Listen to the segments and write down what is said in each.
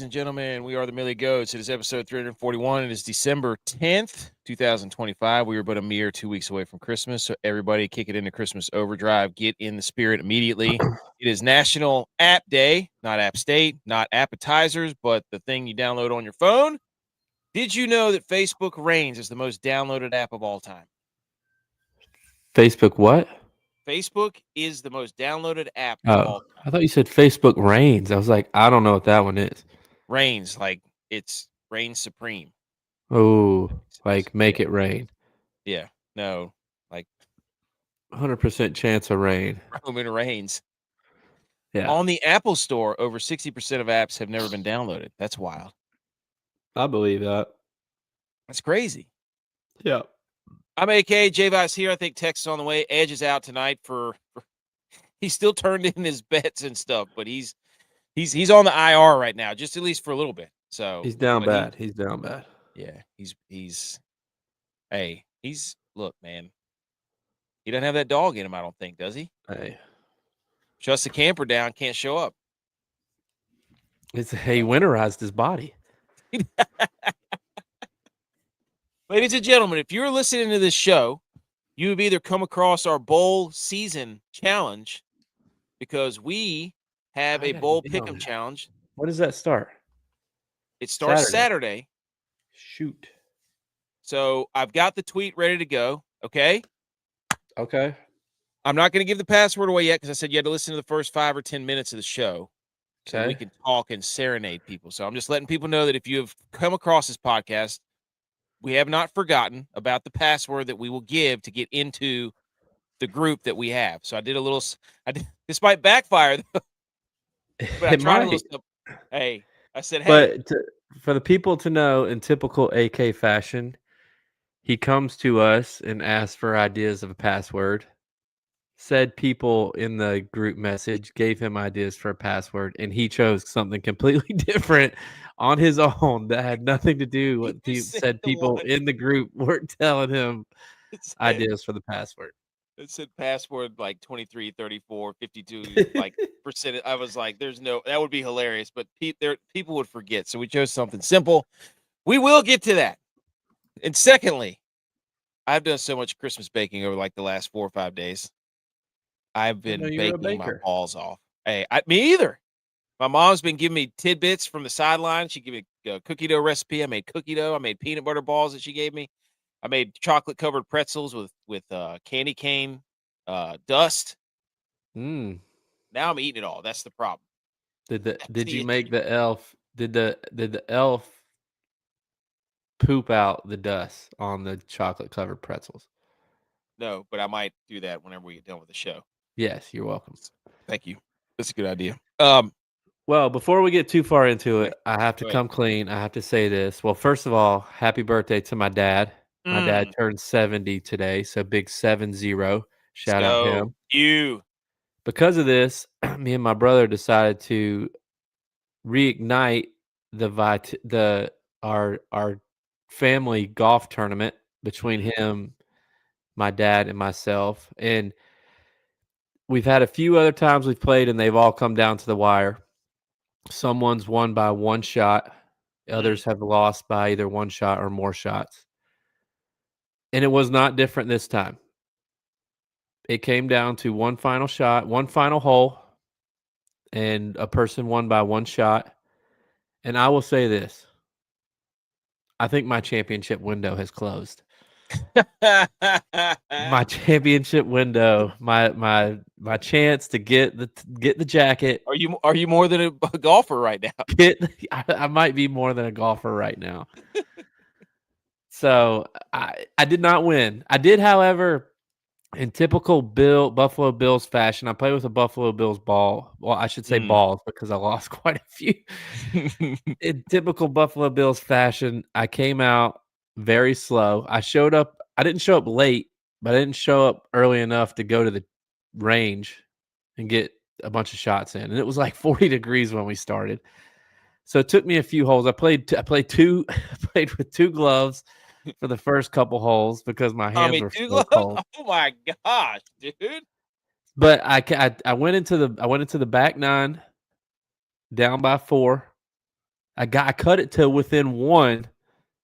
and gentlemen. We are the Millie Goats. It is episode 341. It is December 10th, 2025. We are but a mere 2 weeks away from Christmas. So everybody kick it into Christmas overdrive. Get in the spirit immediately. It is National App Day, not App State, not appetizers, but the thing you download on your phone. Did you know that Facebook Reigns is the most downloaded app of all time? Facebook what? Facebook is the most downloaded app of all time. I thought you said Facebook Reigns. I was like, I don't know what that one is. Reigns, like it's reigns supreme. Oh, like make it rain. Yeah, no, like 100% chance of rain. Roman Reigns. Yeah, On the Apple Store, over 60% of apps have never been downloaded. That's wild. I believe that. That's crazy. Yeah. I'm AK. J-Vice here. I think Texas on the way. Edge is out tonight for he still turned in his bets and stuff, but he's on the IR right now, just at least for a little bit. So he's down bad. He's down bad. Yeah, look, man. He doesn't have that dog in him, I don't think, does he? Hey. Shuts the camper down, can't show up. He winterized his body. Ladies and gentlemen, if you're listening to this show, you have either come across our bowl season challenge because we have a bowl pick'em challenge. When does that start? It starts Saturday. Shoot. So I've got the tweet ready to go. Okay. Okay. I'm not going to give the password away yet because I said you had to listen to the first 5 or 10 minutes of the show. So we can talk and serenade people. So I'm just letting people know that if you have come across this podcast, we have not forgotten about the password that we will give to get into the group that we have. So I did this might backfire though. But I tried a little stuff. Hey, I said, hey. But for the people to know, in typical AK fashion, he comes to us and asks for ideas of a password. Said people in the group message gave him ideas for a password, and he chose something completely different on his own that had nothing to do with what said people in the group were telling him ideas for the password. It said password like 23, 34, 52 like percent. I was like, that would be hilarious, but people would forget. So we chose something simple. We will get to that. And secondly, I've done so much Christmas baking over like the last 4 or 5 days. I've been baking my balls off. Hey, me either. My mom's been giving me tidbits from the sideline. She gave me a cookie dough recipe. I made cookie dough. I made peanut butter balls that she gave me. I made chocolate covered pretzels with candy cane dust. Now I'm eating it all. That's the problem. Did you make the elf? Did the elf poop out the dust on the chocolate covered pretzels? No, but I might do that whenever we get done with the show. Yes, you're welcome. Thank you. That's a good idea. Well, before we get too far into it, I have to come clean. I have to say this. Well, first of all, happy birthday to my dad. My dad turned 70 today, so big 70. Shout out him. You. Because of this, me and my brother decided to reignite our family golf tournament between him, my dad, and myself. And we've had a few other times we've played, and they've all come down to the wire. Someone's won by 1 shot. Others have lost by either 1 shot or more shots. And it was not different this time. It came down to one final shot, one final hole, and a person won by 1 shot. And I will say this. I think my championship window has closed. My championship window, my chance to get the jacket. Are you more than a golfer right now? I might be more than a golfer right now. So I did not win. I did, however, in typical Buffalo Bills fashion, I played with a Buffalo Bills ball. Well, I should say balls because I lost quite a few. In typical Buffalo Bills fashion, I came out very slow. I didn't show up late, but I didn't show up early enough to go to the range and get a bunch of shots in. And it was like 40 degrees when we started. So it took me a few holes. I played with 2 gloves for the first couple holes because my hands were so cold. Oh my gosh, dude. But I went into the back 9 down by 4. I cut it to within 1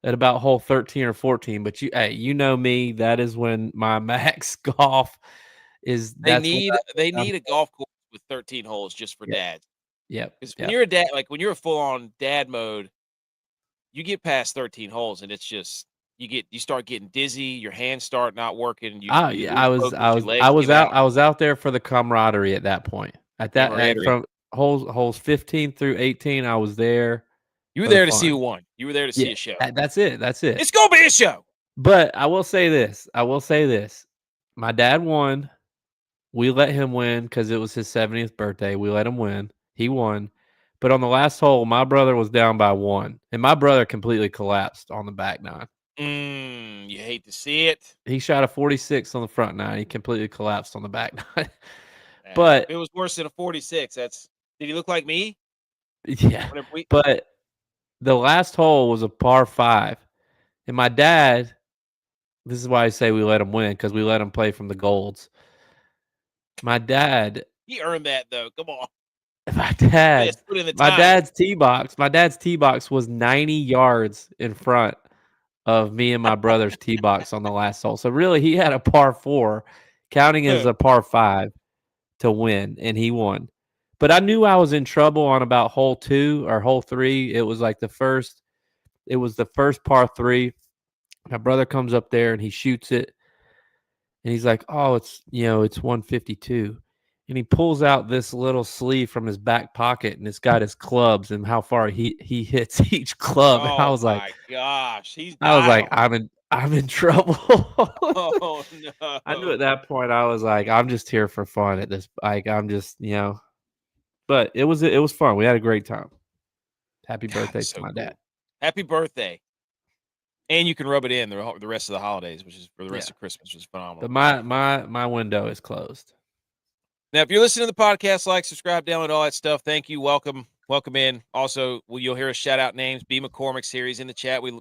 at about hole 13 or 14. But you know me. That is when my max golf is. They That's when need I'm, a golf course with 13 holes just for yep, dads. yep, Because when yep. you're a dad, like when you're a full on dad mode, you get past 13 holes and it's just you start getting dizzy, your hands start not working, you Yeah, lose focus, your legs give out. I was out there for the camaraderie at that point. Camaraderie. From holes 15 through 18, I was there You were for the there to see fun. who won. You were there to Yeah, see a show. that's it. That's it. It's gonna be a show. But I will say this. My dad won. We let him win because it was his 70th birthday. We let him win. He won. But on the last hole, my brother was down by 1, and my brother completely collapsed on the back nine. You hate to see it. He shot a 46 on the front nine. He completely collapsed on the back nine. If But it was worse than a 46, did he look like me? yeah, Whenever we but the last hole was a par 5, and my dad. This is why I say we let him win, because we let him play from the golds. My dad, He earned that though. Come on. my Yes, dad, put in the my time. dad's tee box was 90 yards in front of me and my brother's tee box on the last hole. So really, he had a par 4, counting as a par 5 to win, and he won. But I knew I was in trouble on about hole 2 or hole 3. It was the first par 3. My brother comes up there and he shoots it, and he's like, "Oh, it's 152." And he pulls out this little sleeve from his back pocket, and it's got his clubs and how far he hits each club. And Oh my gosh, he's I was like, dialed. I'm in trouble. Oh I knew no. at that point I was like, I'm just here for fun at this. Like, I'm just, But it was fun. We had a great time. Happy God, birthday it's to so my dad. cool. Happy birthday. And you can rub it in the rest of the holidays, which is for the rest Yeah. of Christmas, which is phenomenal. But my window is closed. Now, if you're listening to the podcast, like, subscribe, download, all that stuff. Thank you. Welcome in. Also, you'll hear us shout out names. B. McCormick's here. He's in the chat. We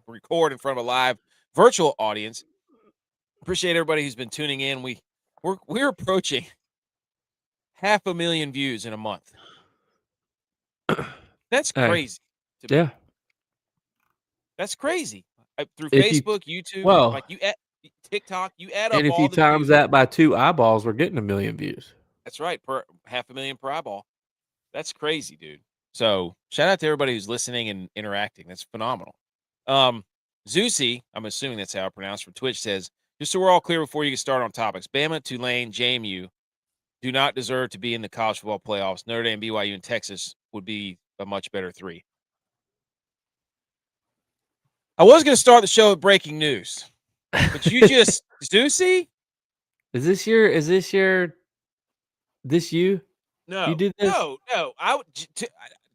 record in front of a live virtual audience. Appreciate everybody who's been tuning in. We're approaching 500,000 views in a month. That's crazy. Yeah. That's crazy. Through If you Facebook, YouTube, well, like you add TikTok, you add up and if you all the times views. that by 2 eyeballs, we're getting 1,000,000 views. That's right, per 500,000 per eyeball. That's crazy, dude. So shout out to everybody who's listening and interacting. That's phenomenal. Zeusy, I'm assuming that's how I pronounce from Twitch, says, just so we're all clear before you get started on topics, Bama, Tulane, JMU do not deserve to be in the college football playoffs. Notre Dame, BYU, and Texas would be a much better 3. I was going to start the show with breaking news, but you just, Zeusy? Is this you? No, You did this? no.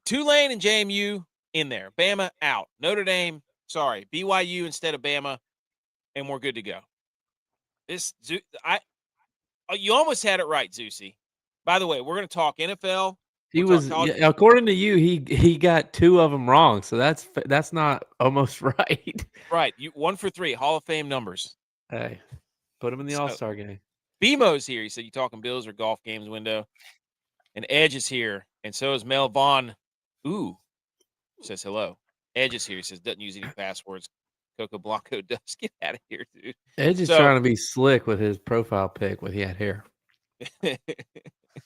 Tulane and JMU in there. Bama out. Notre Dame, sorry, BYU instead of Bama, and we're good to go. You almost had it right, Zeusy. By the way, we're going to talk NFL. According to you, he got 2 of them wrong, so that's not almost right. Right, you 1 for 3 Hall of Fame numbers. Hey, put him in the All-Star game. BMO's here. He said, "You talking Bills or golf games window?" And Edge is here, and so is Mel Vaughn. Ooh, says hello. Edge is here. He says doesn't use any passwords. Coco Blanco does. Get out of here, dude. Edge is trying to be slick with his profile pic when he had hair.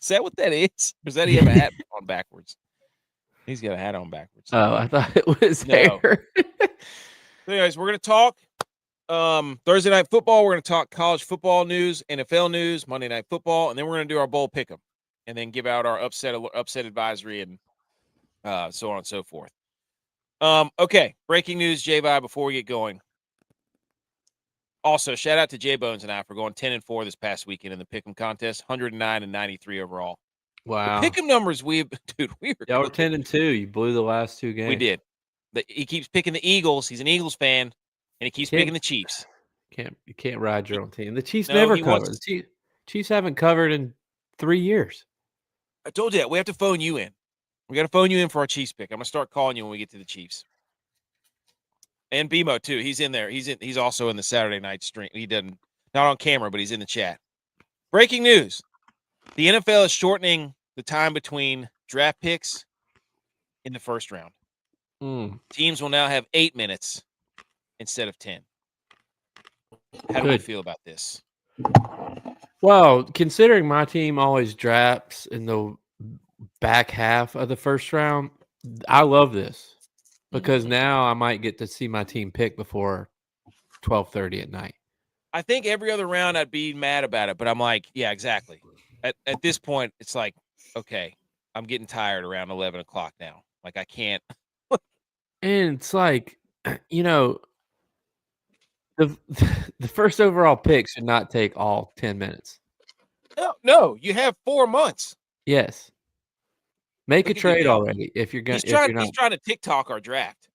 Is that what that is? Or does that he have a hat on backwards? He's got a hat on backwards. Oh, I thought it was hair. Anyways, we're going to talk Thursday Night Football. We're going to talk college football news, NFL news, Monday Night Football, and then we're going to do our bowl pick'em, and then give out our upset advisory and so on and so forth. Okay, breaking news, J-Vi, before we get going. Also, shout out to J-Bones and I for going 10-4 this past weekend in the pick'em contest, 109 and 93 overall. Wow. The pick'em numbers, we were 10-2. You blew the last 2 games. We did. He keeps picking the Eagles. He's an Eagles fan, and he keeps picking the Chiefs. You can't ride your own team. The Chiefs never cover. The Chiefs haven't covered in 3 years. I told you that. We have to phone you in. We got to phone you in for our Chiefs pick. I'm gonna start calling you when we get to the Chiefs. And BMO too. He's in there. He's also in the Saturday night stream. He doesn't, not on camera, but he's in the chat. Breaking news: the NFL is shortening the time between draft picks in the first round. Teams will now have 8 minutes instead of 10. How do we feel about this? Well, considering my team always drafts in the back half of the first round, I love this because now I might get to see my team pick before 12:30 at night. I think every other round I'd be mad about it, but I'm like, yeah, exactly. At this point, it's like, okay, I'm getting tired around 11 o'clock now. Like, I can't. And it's like, the first overall pick should not take all 10 minutes. No, you have 4 months. Yes. Make a trade already if you're going. He's trying to TikTok our draft.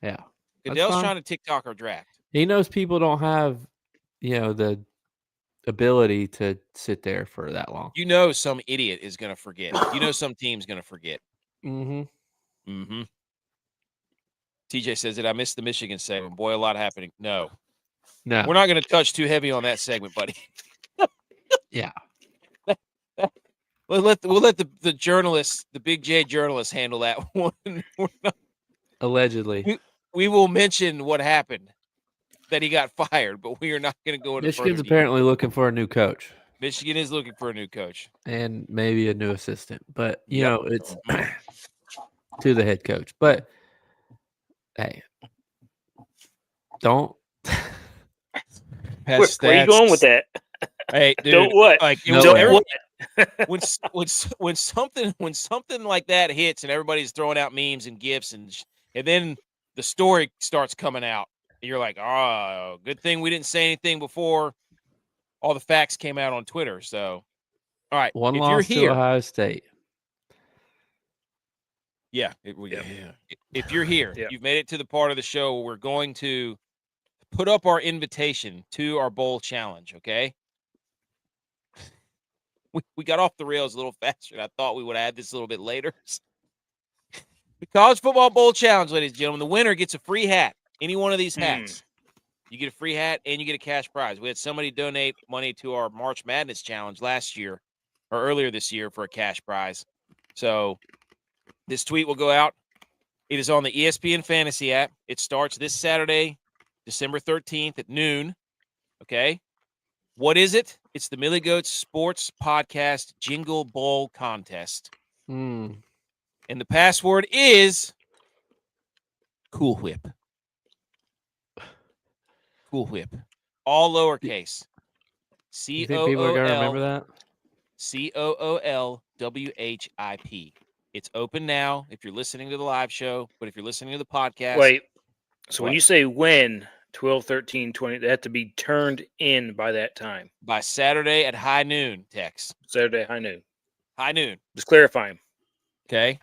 Yeah, Goodell's trying to TikTok our draft. He knows people don't have, the ability to sit there for that long. Some idiot is going to forget. Some team's going to forget. TJ says that I missed the Michigan segment. Boy, a lot happening. No, we're not going to touch too heavy on that segment, buddy. Yeah. We'll let the journalists, the Big J journalists, handle that one. Allegedly, we will mention what happened, that he got fired, but we are not going to go into Michigan's apparently looking for a new coach. Michigan is looking for a new coach and maybe a new assistant, but it's to the head coach. But hey, don't. Where are you going with that? Hey, dude, don't what? Like don't what? when something like that hits and everybody's throwing out memes and gifs and then the story starts coming out and you're like, oh, good thing we didn't say anything before all the facts came out on Twitter. So, all right, one loss to Ohio State. Yeah, if you're here, you've made it to the part of the show where we're going to put up our invitation to our bowl challenge. Okay. We got off the rails a little faster than I thought we would add this a little bit later. The College Football Bowl Challenge, ladies and gentlemen. The winner gets a free hat. Any one of these hats. You get a free hat and you get a cash prize. We had somebody donate money to our March Madness Challenge last year or earlier this year for a cash prize. So this tweet will go out. It is on the ESPN Fantasy app. It starts this Saturday, December 13th at noon. Okay. What is it? It's the Millie Goats Sports Podcast Jingle Bowl Contest. And the password is Cool Whip. Cool Whip. All lowercase. You think people are going to remember that? COOLWHIP. It's open now if you're listening to the live show, but if you're listening to the podcast. Wait. So when you say when, 12, 13, 20, they have to be turned in by that time. By Saturday at high noon, Tex. Saturday, high noon. High noon. Just clarifying. Okay.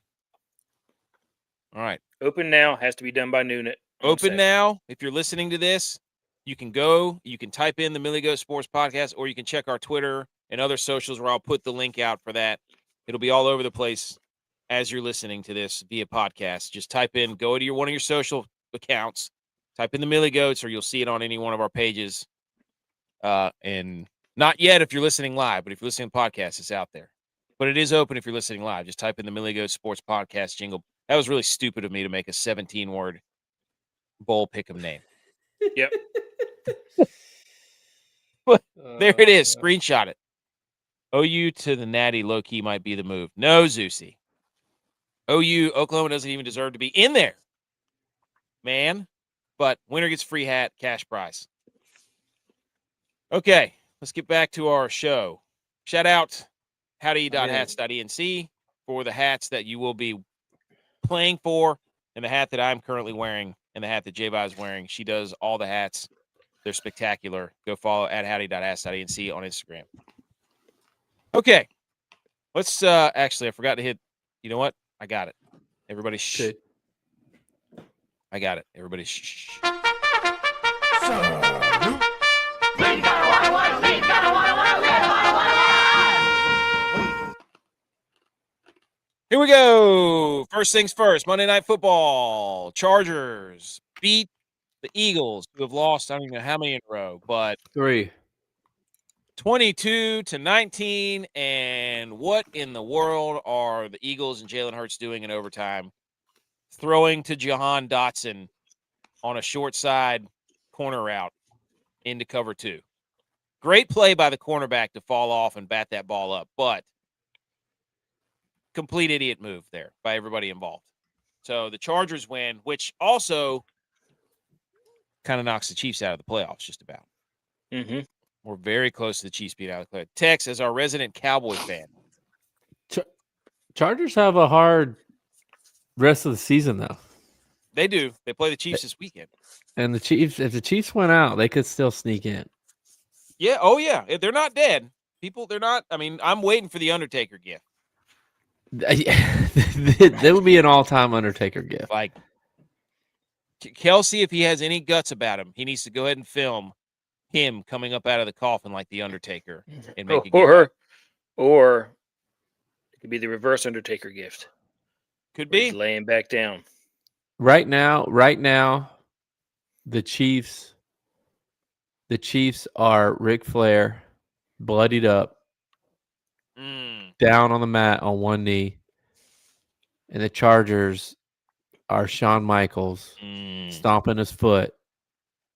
All right. Open now has to be done by noon. Open now. If you're listening to this, you can type in the Millie Goat Sports Podcast, or you can check our Twitter and other socials where I'll put the link out for that. It'll be all over the place as you're listening to this via podcast. Just type in, go to one of your social accounts, type in the Millie Goats, or you'll see it on any one of our pages. And not yet if you're listening live, but if you're listening to podcast, it's out there. But it is open if you're listening live. Just type in the Millie Goats Sports Podcast jingle. That was really stupid of me to make a 17-word bowl pick'em name. Yep. There it is. Screenshot it. OU to the Natty low-key might be the move. No, Zeusy. OU, Oklahoma doesn't even deserve to be in there, man. But winner gets free hat, cash prize. Okay, let's get back to our show. Shout out howdy.hats.enc for the hats that you will be playing for, and the hat that I'm currently wearing, and the hat that J-Vi is wearing. She does all the hats. They're spectacular. Go follow at howdy.hats.enc on Instagram. Okay, let's actually, I forgot to hit. You know what? I got it. Everybody shh. I got it. Everybody shh. Here we go. First things first. Monday Night Football. Chargers beat the Eagles, who have lost, I don't even know how many in a row, but 3. 22-19. And what in the world are the Eagles and Jalen Hurts doing in overtime? throwing to Jahan Dotson on a short side corner route into cover 2. Great play by the cornerback to fall off and bat that ball up, but complete idiot move there by everybody involved. So the Chargers win, which also kind of knocks the Chiefs out of the playoffs just about. Mm-hmm. We're very close to the Chiefs being out of the playoffs. Tex, as our resident Cowboy fan. Chargers have a hard rest of the season, though. They do. They play the Chiefs this weekend. And the Chiefs, if the Chiefs went out, they could still sneak in. Yeah. Oh, yeah. They're not dead. They're not. I mean, I'm waiting for the Undertaker gift. That would be an all-time Undertaker gift. Like, Kelsey, if he has any guts about him, he needs to go ahead and film him coming up out of the coffin like the Undertaker and make or it could be the reverse Undertaker gift. Could be laying back down. Right now, the Chiefs are Ric Flair, bloodied up, down on the mat on one knee, and the Chargers are Shawn Michaels stomping his foot,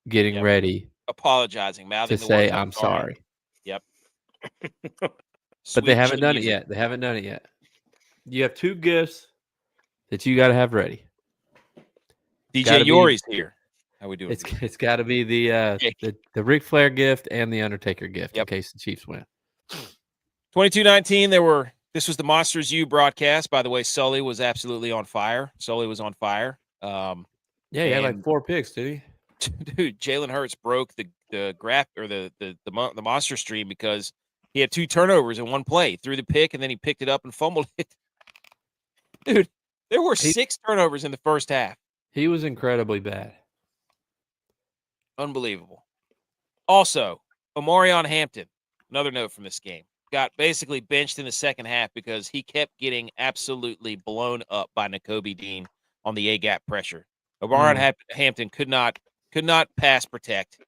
getting ready, apologizing, mouthing to the say, words, "I'm sorry." Yep. But they haven't done it yet. You have 2 gifts that you got to have ready. DJ Yori's here. How we doing? It's got to be the Ric Flair gift and the Undertaker gift in case the Chiefs win. 22-19. This was the Monsters U broadcast. By the way, Sully was absolutely on fire. Yeah, he had like 4 picks, did he? Dude, Jalen Hurts broke the graph or the monster stream because he had 2 turnovers in one play. Threw the pick and then he picked it up and fumbled it. Dude, there were 6 turnovers in the first half. He was incredibly bad. Unbelievable. Also, Omarion Hampton, another note from this game, got basically benched in the second half because he kept getting absolutely blown up by Nakobe Dean on the A-gap pressure. Omarion Hampton could not pass protect.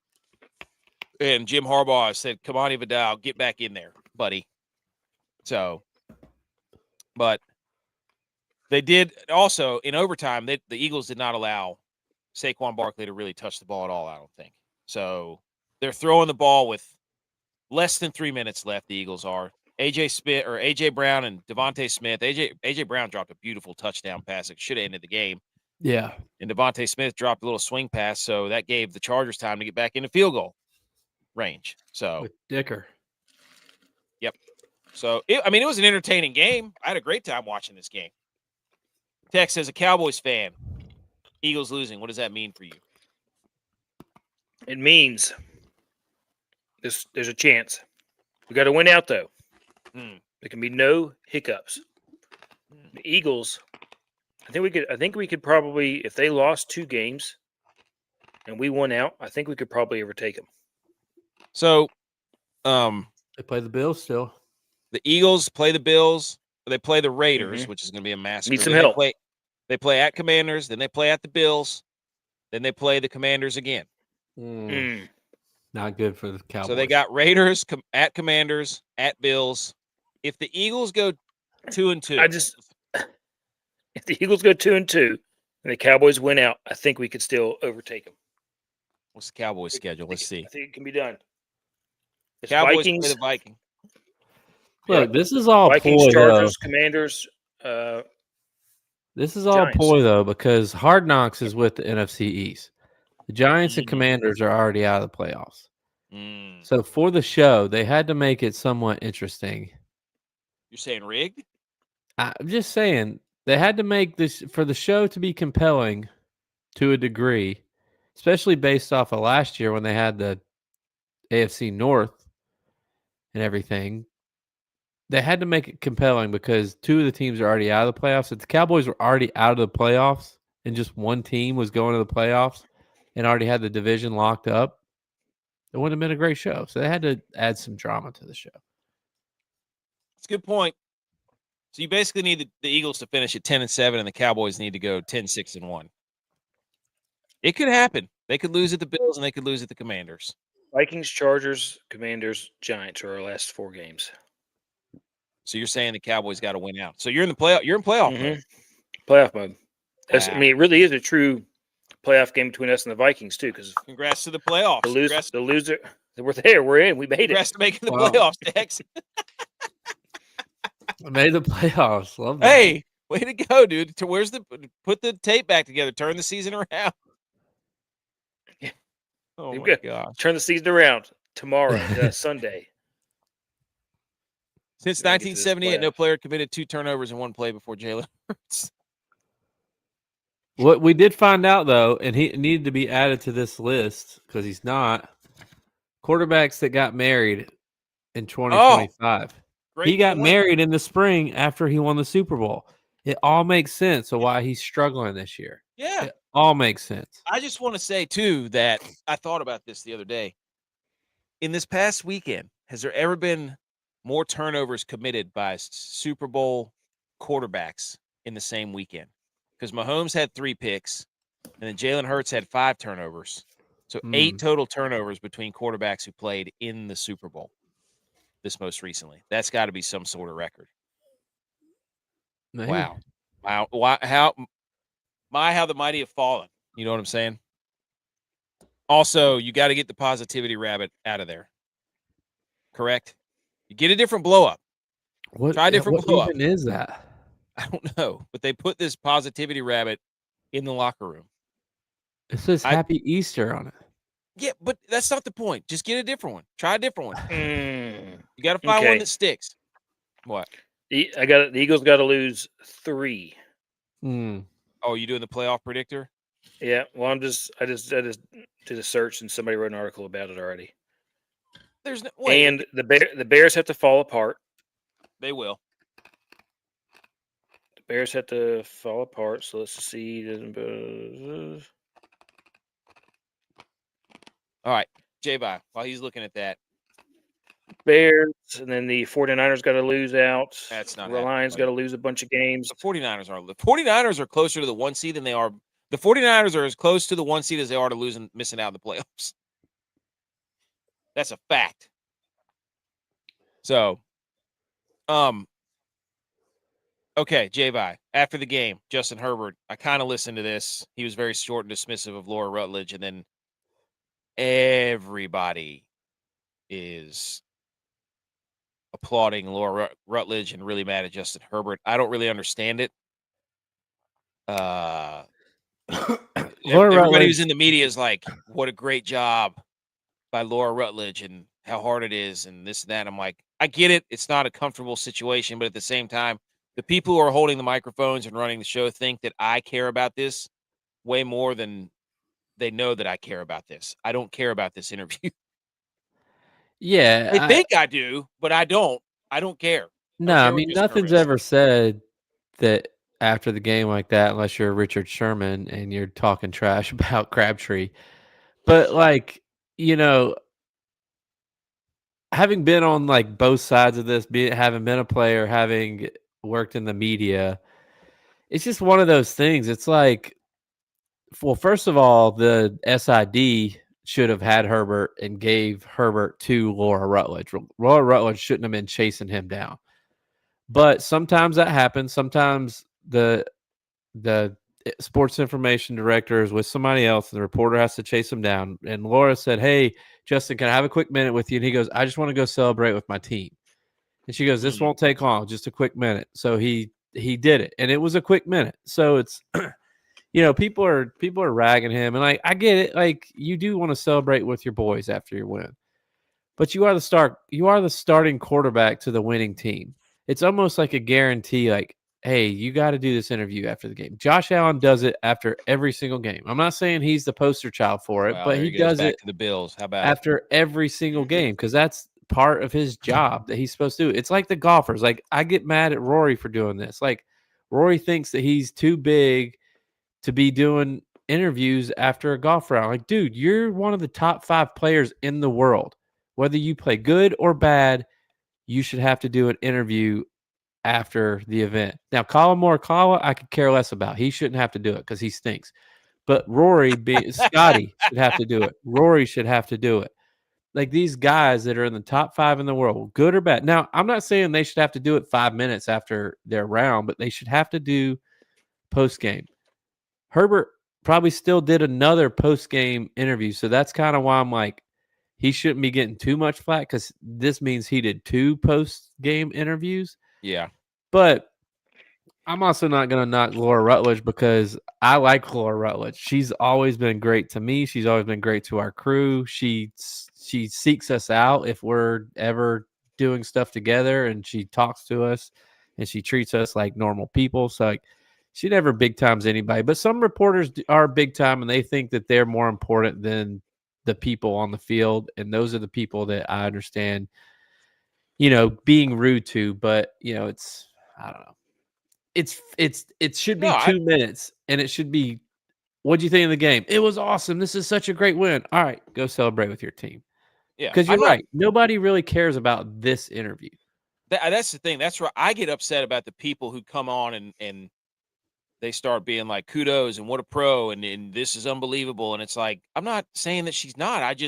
And Jim Harbaugh said, "Come on, Vidal, get back in there, buddy." So, but they did also in overtime. The Eagles did not allow Saquon Barkley to really touch the ball at all, I don't think. So they're throwing the ball with less than 3 minutes left. The Eagles are. AJ Brown and Devontae Smith. AJ Brown dropped a beautiful touchdown pass that should have ended the game. Yeah. And Devontae Smith dropped a little swing pass, so that gave the Chargers time to get back into field goal range. So with Dicker. Yep. So it was an entertaining game. I had a great time watching this game. Tex, as a Cowboys fan, Eagles losing, what does that mean for you? It means there's a chance. We got to win out, though. There can be no hiccups. The Eagles, I think we could probably, if they lost 2 games and we won out, I think we could probably overtake them. So, they play the Bills still. The Eagles play the Bills. They play the Raiders, which is going to be a massacre. Need some help. They play at Commanders, then they play at the Bills, then they play the Commanders again. Not good for the Cowboys. So they got Raiders at Commanders, at Bills. If the Eagles go 2-2, if the Eagles go 2-2 and the Cowboys win out, I think we could still overtake them. What's the Cowboys' schedule? Let's see. I think it can be done. It's Cowboys Vikings, play the Vikings. Look, this is all Vikings, ploy, Chargers, though. Commanders. This is all Giants. ploy, though, because Hard Knocks is with the NFC East. The Giants and Commanders are already out of the playoffs. So for the show, they had to make it somewhat interesting. You're saying rigged? I'm just saying they had to make this for the show to be compelling to a degree, especially based off of last year when they had the AFC North and everything. They had to make it compelling because 2 of the teams are already out of the playoffs. If the Cowboys were already out of the playoffs and just one team was going to the playoffs and already had the division locked up, it wouldn't have been a great show. So they had to add some drama to the show. That's a good point. So you basically need the Eagles to finish at 10-7, and the Cowboys need to go 10-6-1. It could happen. They could lose at the Bills, and they could lose at the Commanders. Vikings, Chargers, Commanders, Giants are our last 4 games. So you're saying the Cowboys got to win out. So you're in the playoff. You're in playoff mode. Playoff mode. I mean, it really is a true playoff game between us and the Vikings too. Because Congrats to the playoffs. the loser, we're there. We're in. We made Congrats it. to making the Wow. playoffs, Dex. I made the playoffs. Love that. Hey, way to go, dude. Put the tape back together. Turn the season around. Yeah. Oh We're my good. gosh. Turn the season around tomorrow, Sunday. Since Gotta get to this 1978, no playoff. player committed 2 turnovers in one play before Jalen Hurts. What we did find out, though, and he needed to be added to this list because he's not, quarterbacks that got married in 2025. Great He got point. married in the spring after he won the Super Bowl. It all makes sense of why he's struggling this year. Yeah. It all makes sense. I just want to say, too, that I thought about this the other day. In this past weekend, has there ever been more turnovers committed by Super Bowl quarterbacks in the same weekend? Because Mahomes had 3 picks, and then Jalen Hurts had 5 turnovers. So 8 total turnovers between quarterbacks who played in the Super Bowl this most recently. That's got to be some sort of record. Maybe. Wow. How the mighty have fallen. You know what I'm saying? Also, you got to get the positivity rabbit out of there. Correct? You get a different blow up. Try a different blow up. What even is that? I don't know, but they put this positivity rabbit in the locker room. It says Happy Easter on it. Yeah, but that's not the point. Just get a different one. Try a different one. You got to find Okay. one that sticks. What? The Eagles got to lose 3. Oh, you doing the playoff predictor? Yeah. Well, I just did a search and somebody wrote an article about it already. There's no way. And the Bears have to fall apart. They will. The Bears have to fall apart. So let's see. All right, J-Bye, while he's looking at that. Bears, and then the 49ers got to lose out. That's not The Lions got to lose a bunch of games. The 49ers are closer to the 1 seed than they are. The 49ers are as close to the 1 seed as they are to missing out in the playoffs. That's a fact. So, okay, J-Bye, after the game, Justin Herbert, I kind of listened to this. He was very short and dismissive of Laura Rutledge, and then everybody is applauding Laura Rutledge and really mad at Justin Herbert. I don't really understand it. Everybody who's in the media is like, what a great job by Laura Rutledge and how hard it is and this and that. I'm like, I get it. It's not a comfortable situation, but at the same time, the people who are holding the microphones and running the show think that I care about this way more than they know that I care about this. I don't care about this interview. Yeah. They think I do, but I don't. I don't care. No, I mean, nothing's ever said that after the game like that, unless you're Richard Sherman and you're talking trash about Crabtree. But, like, you know, having been on, like, both sides of this, having been a player, having worked in the media, it's just one of those things. It's like, well, first of all, the SID should have had Herbert and gave Herbert to Laura Rutledge. Laura Rutledge shouldn't have been chasing him down. But sometimes that happens. Sometimes the sports information director is with somebody else, and the reporter has to chase him down. And Laura said, "Hey, Justin, can I have a quick minute with you?" And he goes, "I just want to go celebrate with my team." And she goes, "This won't take long, just a quick minute." So he did it, and it was a quick minute. So it's, you know, people are ragging him, and like I get it. Like you do want to celebrate with your boys after your win, but you are the starting quarterback to the winning team. It's almost like a guarantee, like, hey, you got to do this interview after the game. Josh Allen does it after every single game. I'm not saying he's the poster child for it, but he does it to the Bills. How about after every single game because that's part of his job that he's supposed to do. It's like the golfers. Like, I get mad at Rory for doing this. Like, Rory thinks that he's too big to be doing interviews after a golf round. Like, dude, you're one of the top 5 players in the world. Whether you play good or bad, you should have to do an interview after the event. Now, Colin Morikawa, I could care less about. He shouldn't have to do it because he stinks. But Scotty should have to do it. Rory should have to do it. Like these guys that are in the top 5 in the world, good or bad. Now, I'm not saying they should have to do it 5 minutes after their round, but they should have to do post game. Herbert probably still did another post-game interview. So that's kind of why I'm like, he shouldn't be getting too much flack because this means he did 2 post-game interviews. Yeah. But I'm also not going to knock Laura Rutledge because I like Laura Rutledge. She's always been great to me. She's always been great to our crew. She seeks us out if we're ever doing stuff together, and she talks to us, and she treats us like normal people. So like, she never big times anybody. But some reporters are big time, and they think that they're more important than the people on the field, and those are the people that I understand, being rude to. But it's I don't know. It should be No, 2 minutes, and it should be, what'd you think of the game? It was awesome. This is such a great win. All right, go celebrate with your team. Yeah. Because you're right. Nobody really cares about this interview. That's the thing. That's where I get upset about the people who come on and they start being like, kudos and what a pro and this is unbelievable. And it's like, I'm not saying that she's not.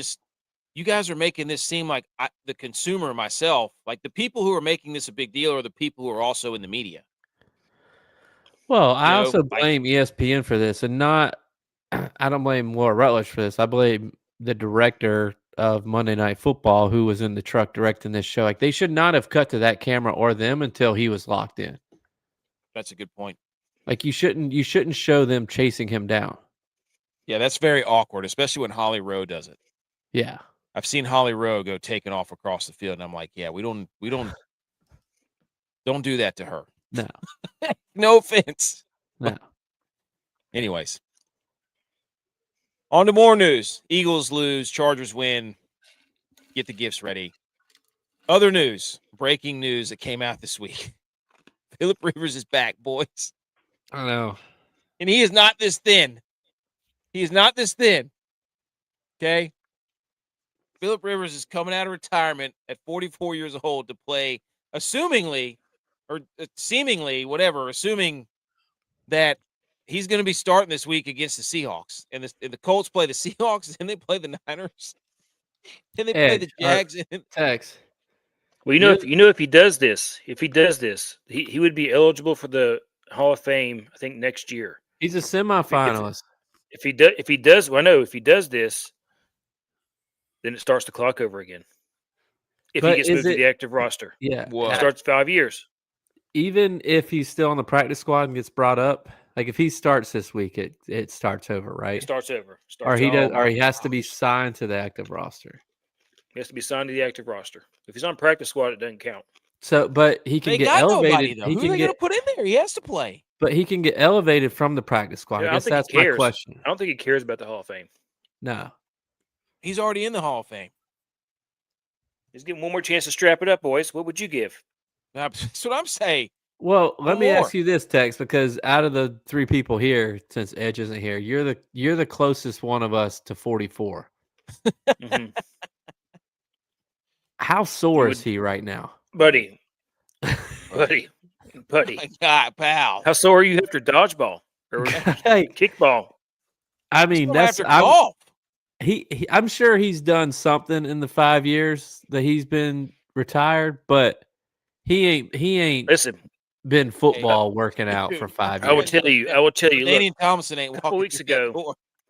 You guys are making this seem like the consumer myself, like the people who are making this a big deal are the people who are also in the media. Well, I also blame ESPN for this, and I don't blame Laura Rutledge for this. I blame the director of Monday Night Football who was in the truck directing this show. Like, they should not have cut to that camera or them until he was locked in. That's a good point. Like, you shouldn't show them chasing him down. Yeah, that's very awkward, especially when Holly Rowe does it. Yeah. I've seen Holly Rowe go taking off across the field, and I'm like, yeah, we don't do that to her. No. No offense. No. Anyways. On to more news. Eagles lose, Chargers win. Get the gifts ready. Other news, breaking news that came out this week. Philip Rivers is back, boys. I know. And he is not this thin. He is not this thin. Okay? Philip Rivers is coming out of retirement at 44 years old to play, assuming that he's going to be starting this week against the Seahawks. And the Colts play the Seahawks, and they play the Niners. And they play the Jags. Tex. Well, if he does this, he would be eligible for the Hall of Fame, I think, next year. He's a semifinalist. If he does this, then it starts the clock over again. If he gets moved to the active roster. Yeah. It starts 5 years. Even if he's still on the practice squad and gets brought up, like if he starts this week, it starts over, right? It starts over. Or he has to be signed to the active roster. He has to be signed to the active roster. If he's on practice squad, it doesn't count. So, but he can get elevated. Who are they going to put in there? He has to play. But he can get elevated from the practice squad. I guess that's my question. I don't think he cares about the Hall of Fame. No. He's already in the Hall of Fame. He's getting one more chance to strap it up, boys. What would you give? That's what I'm saying. Well, let me ask you this, Tex, because out of the 3 people here, since Edge isn't here, you're the closest one of us to 44. Mm-hmm. How sore is he right now? Buddy. Oh my God, pal. How sore are you after dodgeball or kickball? I mean, after golf. I'm sure he's done something in the 5 years that he's been retired, but he ain't been football working out for 5 years. I will tell you. Daniel Thompson ain't walking. A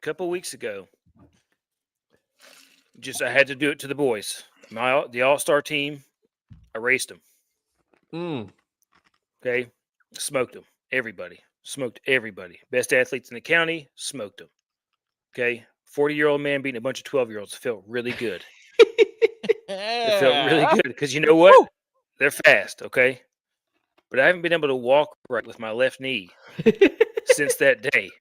couple weeks ago, I had to do it to the boys. The All-Star team, I raced them. Okay, smoked them. Smoked everybody. Best athletes in the county, smoked them. Okay, 40-year-old man beating a bunch of 12-year-olds felt really good. It felt really good because you know what? Woo! They're fast, okay? But I haven't been able to walk right with my left knee since that day.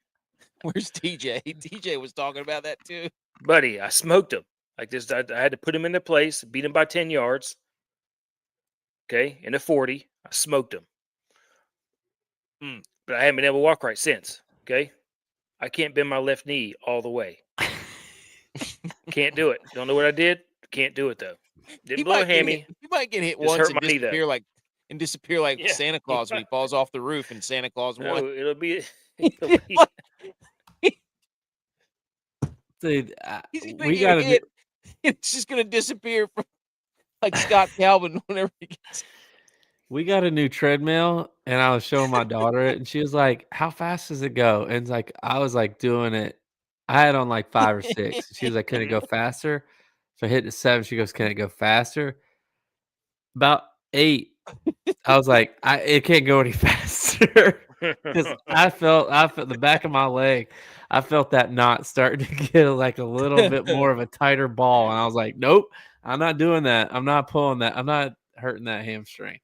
Where's TJ? TJ was talking about that too. Buddy, I smoked him. Like this, I had to put him in their place, beat him by 10 yards. Okay, in a 40, I smoked him. But I haven't been able to walk right since. Okay, I can't bend my left knee all the way. Can't do it. Don't know what I did. Can't do it though. Didn't blow a hammy. You might get hit once and disappear like Santa Claus when he falls off the roof and Santa Claus won. It'll be Dude, we got to. It's just gonna disappear from like Scott Calvin whenever he gets. we got a new treadmill, and I was showing my daughter it, and she was like, "How fast does it go?" And it's like I was like doing it. I had on like 5 or 6. And she was like, "Can it go faster?" So I hit the 7. She goes, "Can it go faster?" About 8, I was like, "It can't go any faster," because I felt the back of my leg. I felt that knot starting to get like a little bit more of a tighter ball, and I was like, "Nope, I'm not doing that. I'm not pulling that. I'm not hurting that hamstring."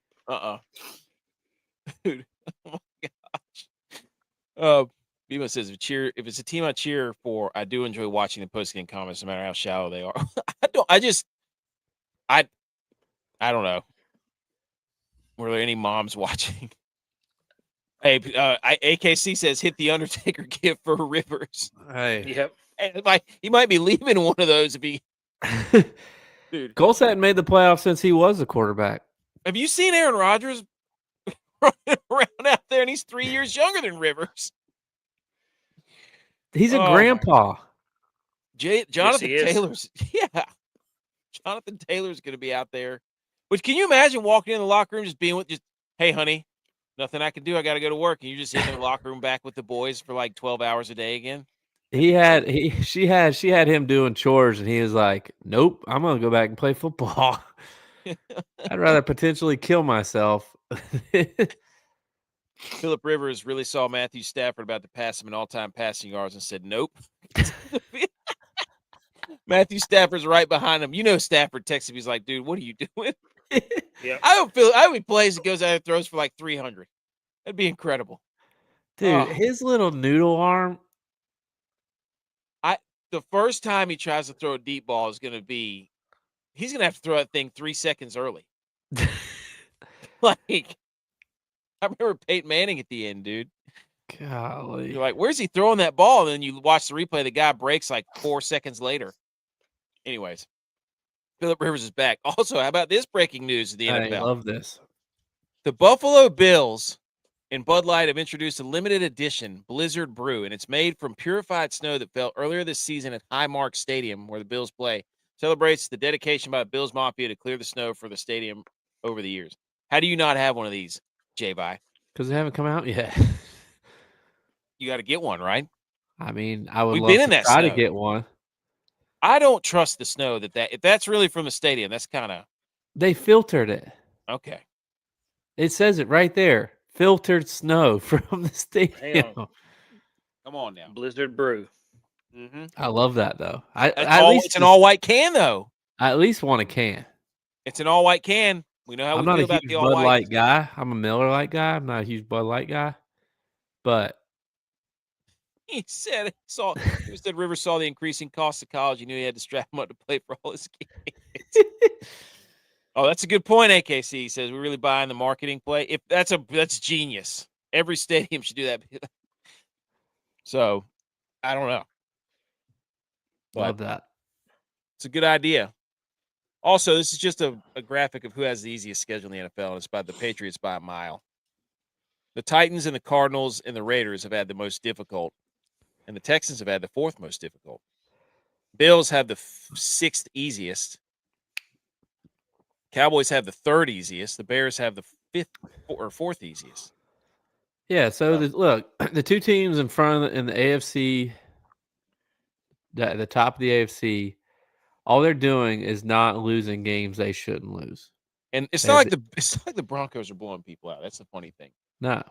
Dude. Oh my gosh. Bima says if it's a team I cheer for, I do enjoy watching the post game comments, no matter how shallow they are. I don't know. Were there any moms watching? Hey, AKC says hit the Undertaker gift for Rivers. Hey, Yep. And he might be leaving one of those if he. Dude, Colts hadn't made the playoffs since he was a quarterback. have you seen Aaron Rodgers running around out there? And he's 3 years younger than Rivers. He's a Oh, grandpa. Jonathan he is. Taylor's. Yeah. Jonathan Taylor's going to be out there. Which, can you imagine walking in the locker room just being with hey, honey, nothing I can do. I got to go to work. And you're just in the locker room back with the boys for like 12 hours a day again. She had him doing chores, and he was like, "Nope, I'm gonna go back and play football. I'd rather potentially kill myself." Phillip Rivers really saw Matthew Stafford about to pass him in all-time passing yards and said, "Nope." Matthew Stafford's right behind him. You know, Stafford texted him. He's like, "Dude, what are you doing?" Yeah. I hope he plays and goes out and throws for like 300. That'd be incredible. Dude, his little noodle arm. The first time he tries to throw a deep ball is going to be, he's going to have to throw that thing 3 seconds early. Like, I remember Peyton Manning at the end, dude. Golly. You're like, where's he throwing that ball? And then you watch the replay. The guy breaks like 4 seconds later. Anyways, Phillip Rivers is back. Also, how about this breaking news in the NFL? I love this. The Buffalo Bills and Bud Light have introduced a limited edition Blizzard Brew, and it's made from purified snow that fell earlier this season at Highmark Stadium, where the Bills play. Celebrates the dedication by the Bills Mafia to clear the snow for the stadium over the years. How do you not have one of these, J-Vi? Because they haven't come out yet. You got to get one, right? I mean, I would We've love been in to that try to snow. get one. I don't trust the snow if that's really from the stadium. That's kind of They filtered it. okay. It says it right there. Filtered snow from the stadium. Come on now. Blizzard Brew. Mm-hmm. I love that though. It's an all-white can, though. I at least want a can. It's an all-white can. We know how I'm we not feel a about huge the Bud all-white. Light guy. I'm a Miller Lite guy. I'm not a huge Bud Light guy. But He said Rivers saw the increasing cost of college. He knew he had to strap him up to play for all his games. Oh, that's a good point, AKC. He says we're really buying the marketing play. If that's genius. Every stadium should do that. So, I don't know. love that. It's a good idea. Also, this is just a graphic of who has the easiest schedule in the NFL, and it's by the Patriots by a mile. The Titans and the Cardinals and the Raiders have had the most difficult, and the Texans have had the 4th most difficult. Bills have the 6th easiest. Cowboys have the 3rd easiest. The Bears have the 5th or 4th easiest. Yeah, so look, the two teams in front in the AFC, the top of the AFC, all they're doing is not losing games they shouldn't lose. And it's not like the Broncos are blowing people out. That's the funny thing. No.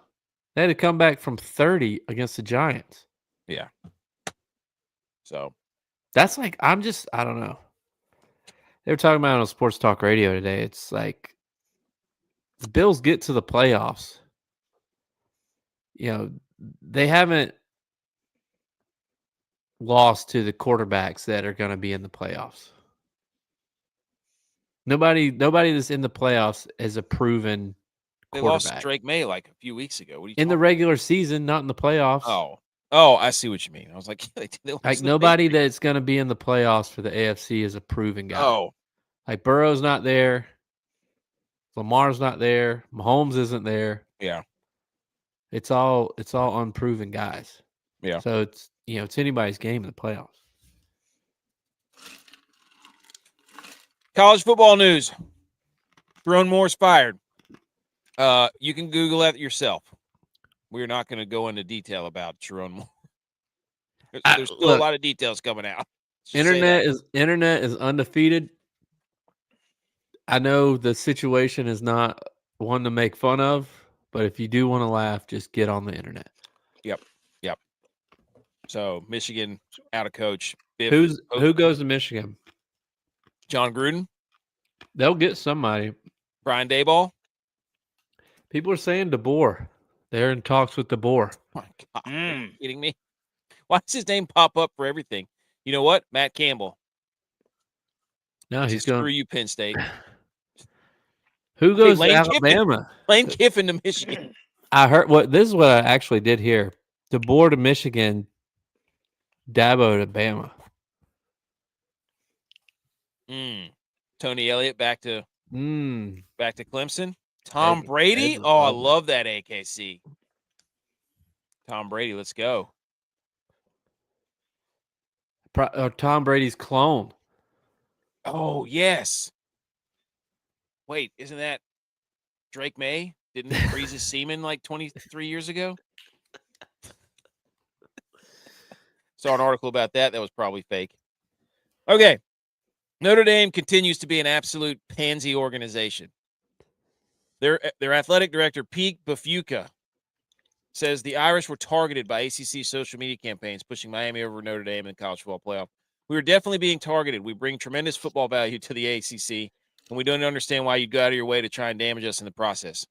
They had to come back from 30 against the Giants. Yeah. So that's like I don't know. They were talking about it on Sports Talk Radio today. It's like the Bills get to the playoffs. You know, they haven't lost to the quarterbacks that are going to be in the playoffs. Nobody that's in the playoffs is a proven they quarterback. lost Drake May like a few weeks ago. What are you in the regular season, not in the playoffs. Oh, I see what you mean. I was like, like nobody that's going to be in the playoffs for the AFC is a proven guy. Oh, like Burrow's not there. Lamar's not there. Mahomes isn't there. Yeah. It's all unproven guys. Yeah. So it's anybody's game in the playoffs. College football news. Tyrone Moore's fired. You can Google that yourself. We're not going to go into detail about Sharon Moore. There's still a lot of details coming out. Internet is undefeated. I know the situation is not one to make fun of, but if you do want to laugh, just get on the internet. Yep. So Michigan out of coach. Who goes to Michigan? John Gruden. They'll get somebody. Brian Daboll. People are saying DeBoer. They're in talks with DeBoer. Oh my God, are you kidding me? Why does his name pop up for everything? You know what? Matt Campbell. No, he's going. Screw you, Penn State. Who goes to Alabama? Lane Kiffin to Michigan. I heard this is what I actually did hear. DeBoer to Michigan, Dabo to Bama. Tony Elliott back to Clemson. Tom Hey, Brady. Oh, I love that AKC. Tom Brady, let's go. Tom Brady's clone. Oh, yes. Wait, isn't that Drake May? Didn't he freeze his semen like 23 years ago? Saw an article about that. That was probably fake. Okay. Notre Dame continues to be an absolute pansy organization. Their athletic director, Pete Bafuka, says the Irish were targeted by ACC social media campaigns pushing Miami over Notre Dame in the college football playoff. We were definitely being targeted. We bring tremendous football value to the ACC, and we don't understand why you'd go out of your way to try and damage us in the process.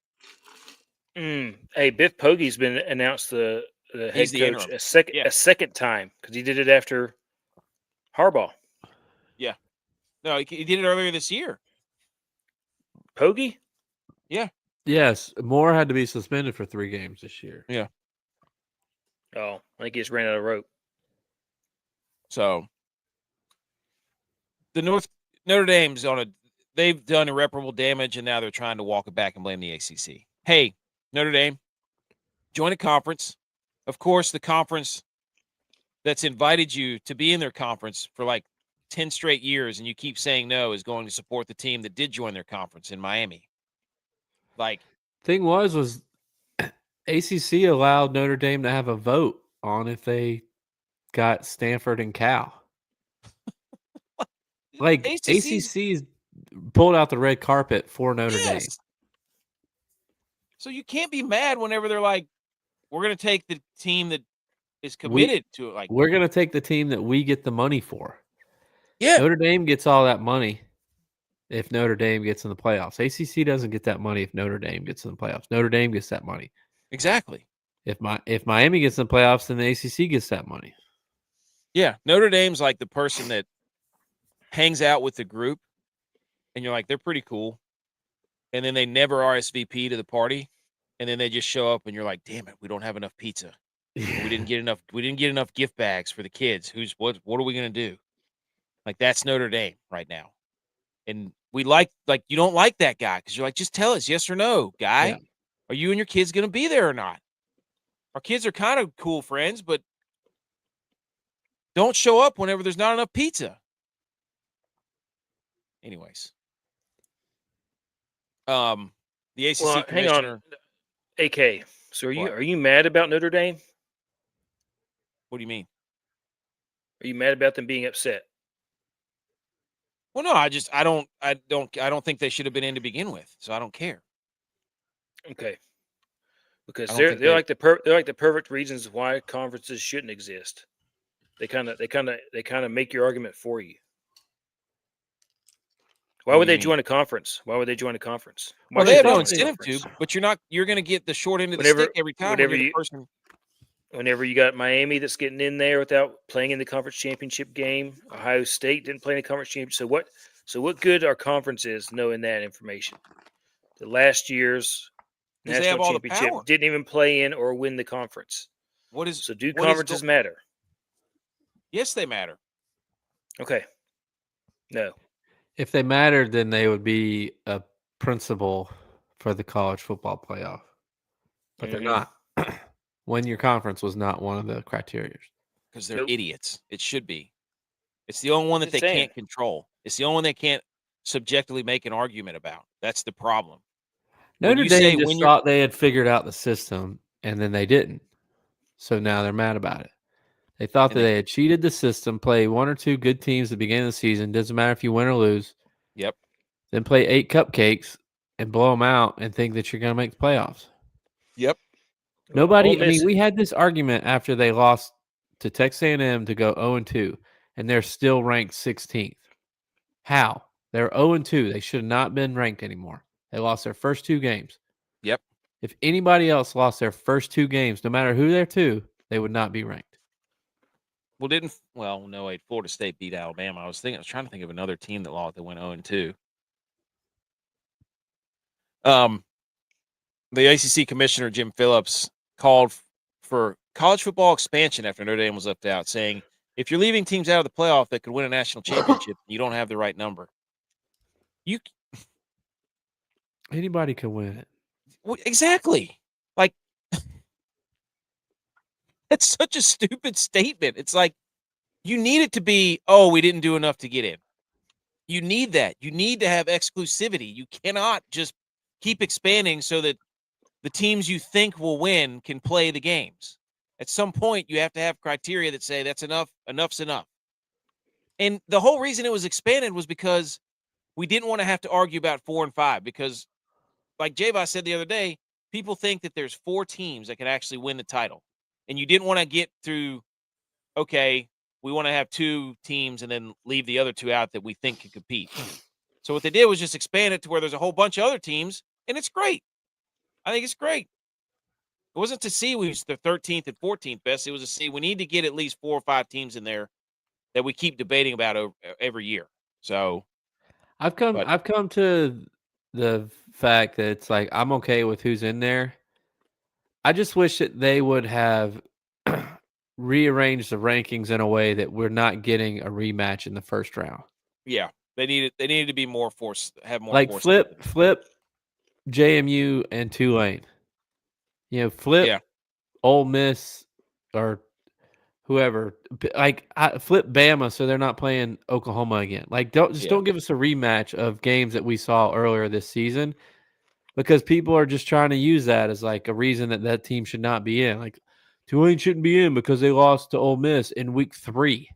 Hey, Biff Pogge's been announced the head coach a second time because he did it after Harbaugh. Yeah. No, he did it earlier this year. Pogge? Yeah. Yes, Moore had to be suspended for 3 games this year. Yeah. Oh, I think he just ran out of rope. So the Notre Dame's they've done irreparable damage, and now they're trying to walk it back and blame the ACC. Hey, Notre Dame, join a conference. Of course, the conference that's invited you to be in their conference for like 10 straight years, and you keep saying no, is going to support the team that did join their conference in Miami. Like, thing was ACC allowed Notre Dame to have a vote on if they got Stanford and Cal. Like ACC's pulled out the red carpet for Notre Dame. So you can't be mad whenever they're like, we're going to take the team that is committed to it. Like, we're going to take the team that we get the money for. Yeah. Notre Dame gets all that money if Notre Dame gets in the playoffs. ACC doesn't get that money if Notre Dame gets in the playoffs. Notre Dame gets that money. Exactly. If Miami gets in the playoffs, then the ACC gets that money. Yeah. Notre Dame's like the person that hangs out with the group, and you're like, they're pretty cool. And then they never RSVP to the party. And then they just show up, and you're like, damn it, we don't have enough pizza. We didn't get enough gift bags for the kids. What are we going to do? Like, that's Notre Dame right now. And we like you don't like that guy because you're like, just tell us yes or no, guy. Yeah. Are you and your kids going to be there or not? Our kids are kind of cool friends, but don't show up whenever there's not enough pizza. Anyways. The ACC commissioner. Hang on. AK, so are you mad about Notre Dame? What do you mean? Are you mad about them being upset? Well, no, I don't think they should have been in to begin with, so I don't care. Okay, because they're like the perfect reasons why conferences shouldn't exist. They kind of make your argument for you. Why would they join a conference? Well, they have no incentive to, but you're going to get the short end of the stick every time. Whenever you got Miami that's getting in there without playing in the conference championship game, Ohio State didn't play in the conference championship. So what good are conferences knowing that information? The last year's national championship didn't even play in or win the conference. Do conferences matter? Yes, they matter. Okay. No. If they mattered, then they would be a principle for the college football playoff. But they're not. When your conference was not one of the criteria. Because they're idiots. It should be. It's the only one that they can't control. It's the only one they can't subjectively make an argument about. That's the problem. when Notre you say Dame just when you're thought they had figured out the system, and then they didn't. So now they're mad about it. They thought And that they- they had cheated the system, play one or two good teams at the beginning of the season. Doesn't matter if you win or lose. Yep. Then play 8 cupcakes and blow them out and think that you're going to make the playoffs. Yep. Nobody. Ole I mean, Miss- we had this argument after they lost to Texas A&M to go 0-2, and they're still ranked 16th. How? They're 0-2. They should have not been ranked anymore. They lost their first 2 games. Yep. If anybody else lost their first 2 games, no matter who they're to, they would not be ranked. Well, no, wait. Florida State beat Alabama. I was trying to think of another team that lost that went 0-2. The ACC commissioner Jim Phillips called for college football expansion after Notre Dame was left out, saying, "If you're leaving teams out of the playoff that could win a national championship, you don't have the right number." Anybody can win it. Exactly. Like that's such a stupid statement. It's like you need it to be, "Oh, we didn't do enough to get in." You need that. You need to have exclusivity. You cannot just keep expanding so that the teams you think will win can play the games. At some point, you have to have criteria that say that's enough. Enough's enough. And the whole reason it was expanded was because we didn't want to have to argue about 4 and 5 because, like Javon said the other day, people think that there's 4 teams that can actually win the title. And you didn't want to get through, okay, we want to have 2 teams and then leave the other 2 out that we think can compete. So what they did was just expand it to where there's a whole bunch of other teams, and it's great. I think it's great. It wasn't to see we was the 13th and 14th best. It was to see we need to get at least 4 or 5 teams in there that we keep debating about every year. So I've come to the fact that it's like I'm okay with who's in there. I just wish that they would have rearranged the rankings in a way that we're not getting a rematch in the first round. yeah, they needed to be more force, have more Like force. flip JMU and Tulane. Flip Ole Miss or whoever. Like flip Bama so they're not playing Oklahoma again. Like don't give us a rematch of games that we saw earlier this season because people are just trying to use that as like a reason that team should not be in. Like Tulane shouldn't be in because they lost to Ole Miss in week 3.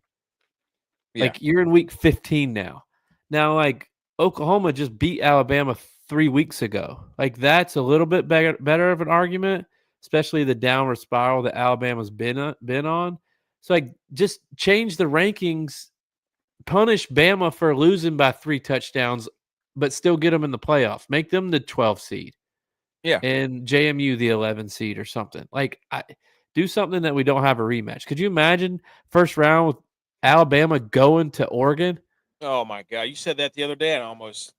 Yeah. Like you're in week 15 now. Now, like Oklahoma just beat Alabama 3 weeks ago. Like that's a little bit better of an argument, especially the downward spiral that Alabama's been on. So like just change the rankings, punish Bama for losing by 3 touchdowns, but still get them in the playoffs. Make them the 12 seed. Yeah. And JMU the 11 seed or something. Like do something that we don't have a rematch. Could you imagine first round with Alabama going to Oregon? Oh my God! You said that the other day, and I almost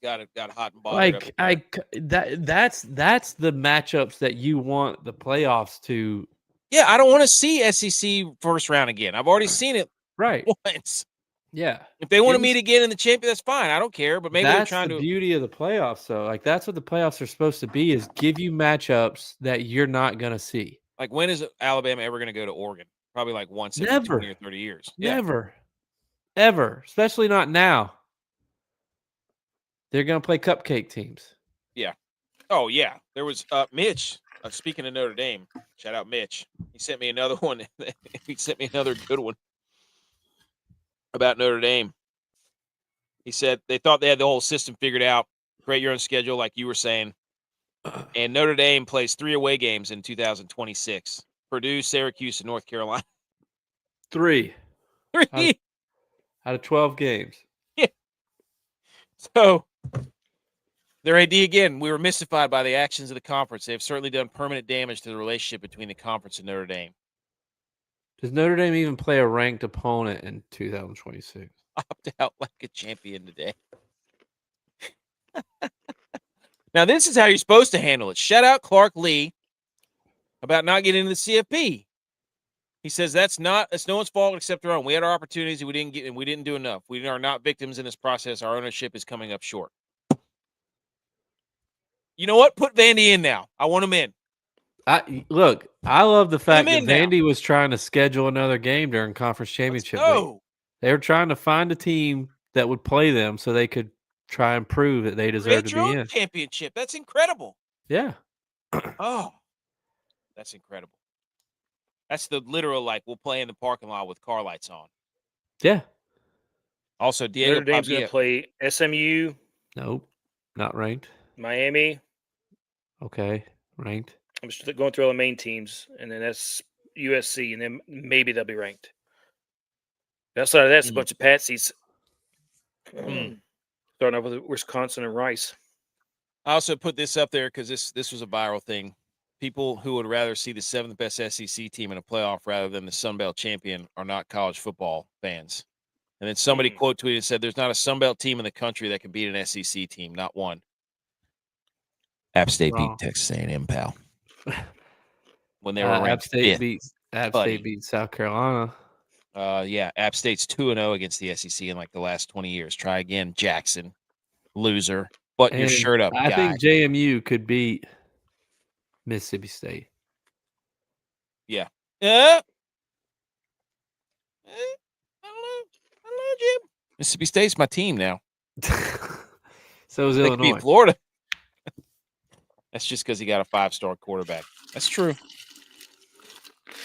got hot and bothered. That's the matchups that you want the playoffs to. Yeah, I don't want to see SEC first round again. I've already seen it once. Yeah. If they want to meet again in the champion, that's fine. I don't care. But maybe they're trying to. That's the beauty of the playoffs, though. Like that's what the playoffs are supposed to be: is give you matchups that you're not gonna see. Like when is Alabama ever going to go to Oregon? Probably like once every 20 or 30 years. Never. Ever. Especially not now. They're going to play cupcake teams. Yeah. Oh, yeah. There was Mitch. Speaking of Notre Dame, shout out Mitch. He sent me another one. He sent me another good one about Notre Dame. He said they thought they had the whole system figured out. Create your own schedule, like you were saying. And Notre Dame plays 3 away games in 2026. Purdue, Syracuse, and North Carolina. 3. 3 out of 12 games. Yeah. So their AD again, we were mystified by the actions of the conference. They have certainly done permanent damage to the relationship between the conference and Notre Dame. Does Notre Dame even play a ranked opponent in 2026? Opt out like a champion today. Now, this is how you're supposed to handle it. Shout out Clark Lee about not getting into the CFP. He says that's no one's fault except our own. We had our opportunities and we didn't get, and we didn't do enough. We are not victims in this process. Our ownership is coming up short. You know what? Put Vandy in now. I want him in. I love the fact that Vandy was trying to schedule another game during conference championship week. They were trying to find a team that would play them so they could try and prove that they deserve Create to your be own in. championship. That's incredible. Yeah. Oh, that's incredible. That's the literal, like, we'll play in the parking lot with car lights on. Yeah. Also, Diego Notre Dame's going to Pavia. play SMU, Nope. Not ranked. Miami. Okay. Ranked. I'm just going through all the main teams, and then that's USC, and then maybe they'll be ranked. Outside of that, it's a bunch of patsies. Starting off with Wisconsin and Rice. I also put this up there because this was a viral thing. People who would rather see the 7th best SEC team in a playoff rather than the Sun Belt champion are not college football fans. And then somebody quote tweeted and said, "There's not a Sun Belt team in the country that can beat an SEC team, not one." App State beat Texas A&M, pal. When they were ranked App State 5th. App State beat South Carolina. Yeah, App State's 2-0 against the SEC in like the last 20 years. Try again, Jackson, loser. Button your shirt up, I guy. think JMU could beat Mississippi State. Yeah. I don't know, Jim. Mississippi State's my team now. So is They could Illinois. beat Florida. That's just because he got a 5-star quarterback. That's true.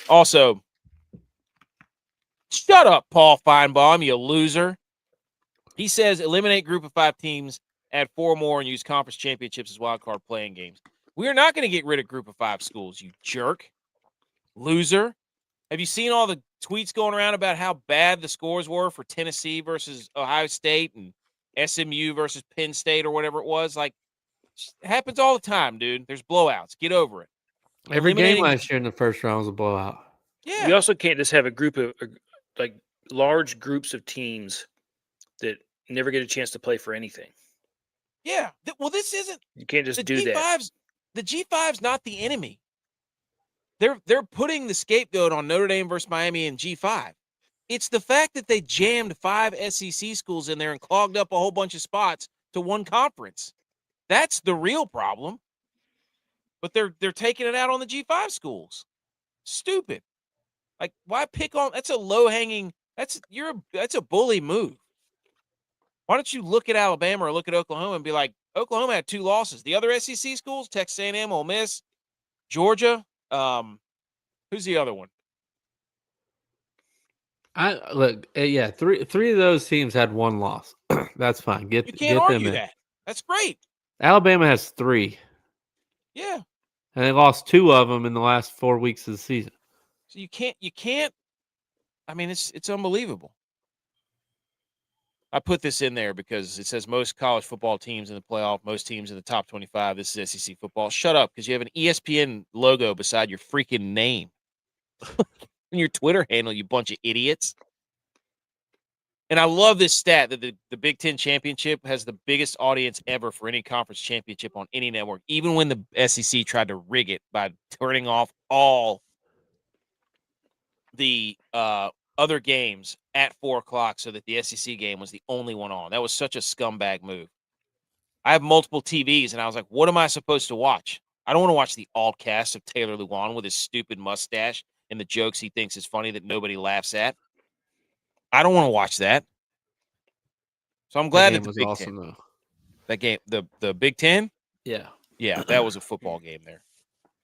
Also, shut up, Paul Feinbaum, you loser. He says eliminate group of 5 teams, add 4 more, and use conference championships as wildcard playing games. We are not going to get rid of group of 5 schools, you jerk. Loser. Have you seen all the tweets going around about how bad the scores were for Tennessee versus Ohio State and SMU versus Penn State or whatever it was? Like, it happens all the time, dude. There's blowouts. Get over it. Every game last year in the first round was a blowout. Yeah. We also can't just have a group of like large groups of teams that never get a chance to play for anything. Yeah. Well, this isn't. You can't just do G5's, that. The G5's not the enemy. They're putting the scapegoat on Notre Dame versus Miami and G5. It's the fact that they jammed 5 SEC schools in there and clogged up a whole bunch of spots to one conference. That's the real problem. But they're taking it out on the G5 schools. Stupid. Like, why pick on? That's a low-hanging. That's a bully move. Why don't you look at Alabama or look at Oklahoma and be like, Oklahoma had 2 losses. The other SEC schools, Texas A&M, Ole Miss, Georgia. Who's the other one? Three of those teams had 1 loss. That's fine. You Get can't them argue in. that. That's great. Alabama has 3. Yeah. And they lost 2 of them in the last 4 weeks of the season. So you can't. I mean, it's unbelievable. I put this in there because it says most college football teams in the playoff, most teams in the top 25. This is SEC football. Shut up, because you have an ESPN logo beside your freaking name and your Twitter handle, you bunch of idiots. And I love this stat that the Big Ten championship has the biggest audience ever for any conference championship on any network, even when the SEC tried to rig it by turning off all the other games at 4:00 so that the SEC game was the only one on. That was such a scumbag move. I have multiple TVs, and I was like, what am I supposed to watch? I don't want to watch the alt cast of Taylor Lewan with his stupid mustache and the jokes he thinks is funny that nobody laughs at. I don't want to watch that. So I'm glad that the Big awesome, Ten, though. that game, the Big Ten, Yeah, that was a football game there.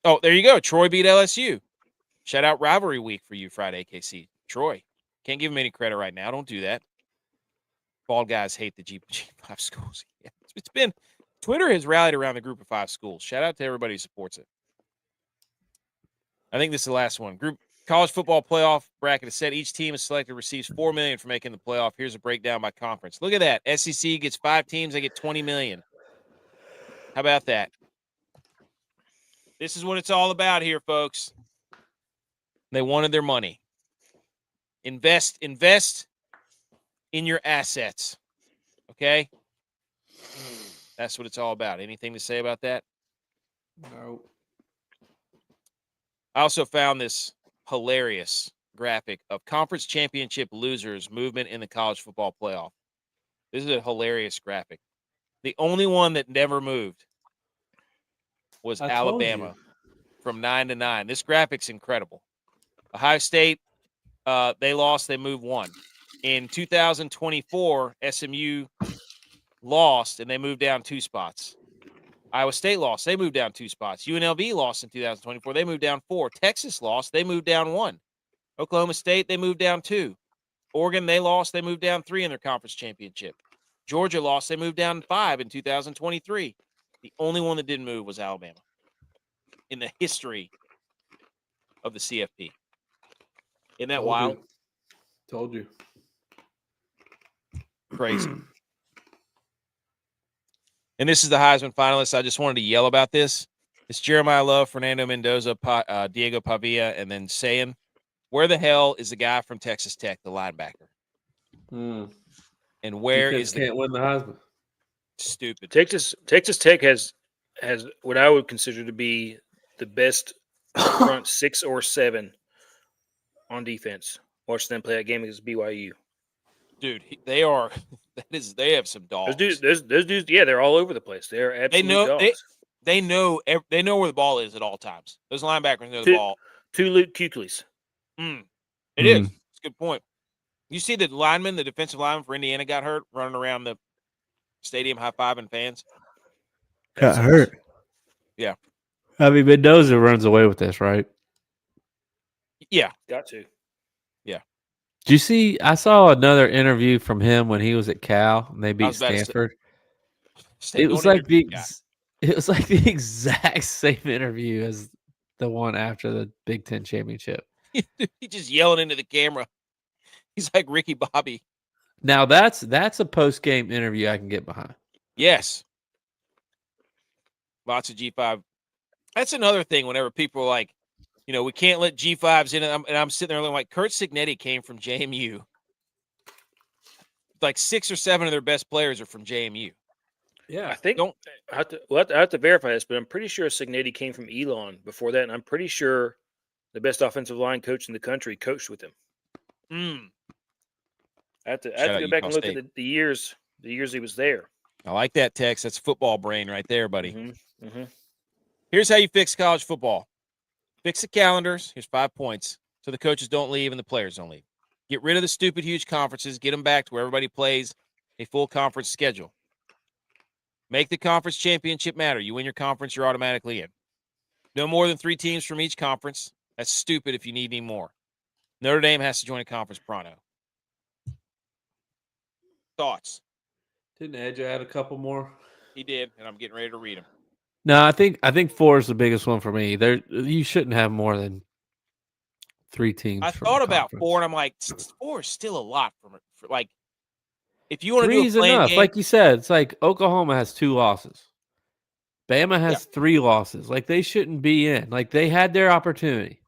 Oh, there you go. Troy beat LSU. Shout out rivalry week for you, Friday, KC. Troy. Can't give him any credit right now. Don't do that. Bald guys hate the G5 schools. Yeah, it's been Twitter has rallied around the group of 5 schools. Shout out to everybody who supports it. I think this is the last one. Group college football playoff bracket is set. Each team is selected receives $4 million for making the playoff. Here's a breakdown by conference. Look at that. SEC gets 5 teams. They get $20 million. How about that? This is what it's all about here, folks. They wanted their money. Invest in your assets. Okay? That's what it's all about. Anything to say about that? No. I also found this hilarious graphic of conference championship losers movement in the college football playoff. This is a hilarious graphic. The only one that never moved was Alabama from 9 to 9. This graphic's incredible. Ohio State, they lost, they moved 1. In 2024, SMU lost, and they moved down 2 spots. Iowa State lost. They moved down 2 spots. UNLV lost in 2024. They moved down 4. Texas lost. They moved down 1. Oklahoma State, they moved down 2. Oregon, they lost. They moved down 3 in their conference championship. Georgia lost. They moved down 5 in 2023. The only one that didn't move was Alabama in the history of the CFP. Isn't that wild? Told you. Crazy. And this is the Heisman finalists. I just wanted to yell about this. It's Jeremiah Love, Fernando Mendoza, Diego Pavia, and then saying, where the hell is the guy from Texas Tech, the linebacker? And where Defense is the can't win the Heisman? Stupid. Texas Tech has what I would consider to be the best front 6 or 7 on defense. Watch them play that game against BYU. Dude, they are. They have some dogs. Those dudes, yeah, they're all over the place. They're absolute dogs. They know where the ball is at all times. Those linebackers know the ball. 2 Luke Kuechly's. It is. It's a good point. You see the lineman, the defensive lineman for Indiana got hurt running around the stadium high-fiving fans? Got hurt. Yeah. I mean, Mendoza runs away with this, right? Yeah. Got to. Yeah. Did you see? I saw another interview from him when he was at Cal and they beat Stanford. It was like the exact same interview as the one after the Big Ten championship. He's just yelling into the camera. He's like Ricky Bobby. Now that's a post-game interview I can get behind. Yes. Lots of G5. That's another thing whenever people are like, we can't let G5s in. And I'm sitting there like, Kurt Cignetti came from JMU. Like 6 or 7 of their best players are from JMU. Yeah. I think I have to verify this, but I'm pretty sure Cignetti came from Elon before that. And I'm pretty sure the best offensive line coach in the country coached with him. I have to go back and look at the years he was there. I like that, Tex. That's football brain right there, buddy. Here's how you fix college football. Fix the calendars. Here's 5 points. So the coaches don't leave and the players don't leave. Get rid of the stupid, huge conferences. Get them back to where everybody plays a full conference schedule. Make the conference championship matter. You win your conference, you're automatically in. No more than 3 teams from each conference. That's stupid if you need any more. Notre Dame has to join a conference pronto. Thoughts? Didn't Edge add a couple more? He did, and I'm getting ready to read them. No, I think 4 is the biggest one for me. You shouldn't have more than 3 teams. I thought about 4, and I'm like, 4 is still a lot for like. If you want to do a playing enough, game, like you said, it's like Oklahoma has 2 losses. Bama has 3 losses. Like they shouldn't be in. Like they had their opportunity.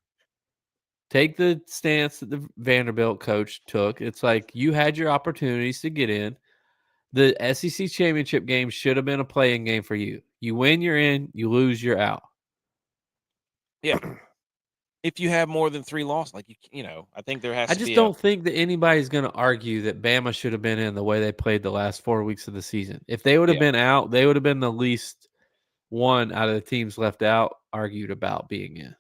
Take the stance that the Vanderbilt coach took. It's like you had your opportunities to get in. The SEC championship game should have been a playing game for you. You win, you're in. You lose, you're out. Yeah. If you have more than 3 losses, like I think there has to be. I just don't think that anybody's going to argue that Bama should have been in the way they played the last 4 weeks of the season. If they would have been out, they would have been the least one out of the teams left out argued about being in.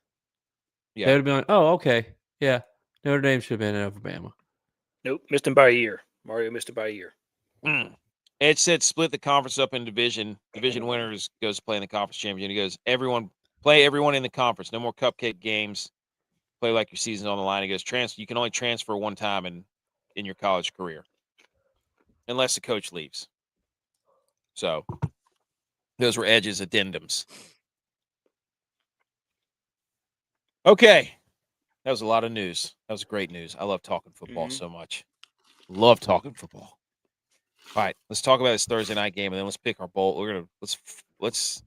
Yeah. They would have been like, oh, okay. Yeah. Notre Dame should have been in over Bama. Nope. Missed him by a year. Mario missed it by a year. Ed said split the conference up in division. Division winners goes to play in the conference championship. He goes, play everyone in the conference. No more cupcake games. Play like your season's on the line. He goes, you can only transfer 1 time in your college career. Unless the coach leaves. So those were Edge's addendums. Okay. That was a lot of news. That was great news. I love talking football so much. Love talking football. All right, let's talk about this Thursday night game, and then let's pick our bowl. We're gonna let's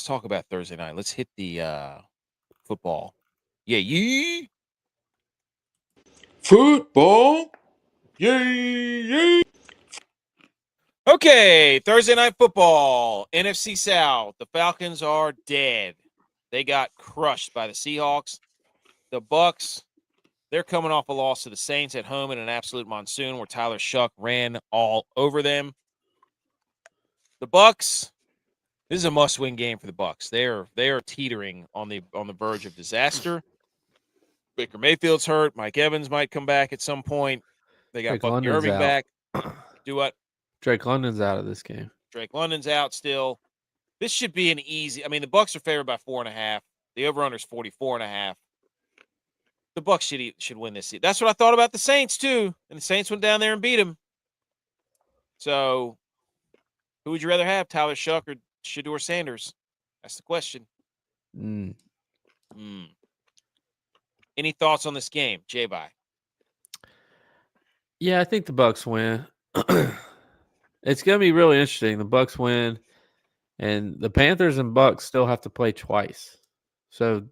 talk about Thursday night. Let's hit the football. Yeah. Football. Yeah. Okay, Thursday night football. NFC South. The Falcons are dead. They got crushed by the Seahawks. The Bucs, they're coming off a loss to the Saints at home in an absolute monsoon where Tyler Shuck ran all over them. The Bucs, this is a must-win game for the Bucs. They are teetering on the verge of disaster. Baker Mayfield's hurt. Mike Evans might come back at some point. They got Bucky Irving back. Do what? Drake London's out of this game. Drake London's out still. This should be an easy. I mean, the Bucs are favored by 4.5. The over/under is 44.5. The Bucs should win this season. That's what I thought about the Saints too, and the Saints went down there and beat them. So, who would you rather have, Tyler Shuck or Shedeur Sanders? That's the question. Any thoughts on this game, J-Bye? Yeah, I think the Bucs win. It's going to be really interesting. The Bucs win, and the Panthers and Bucs still have to play twice. So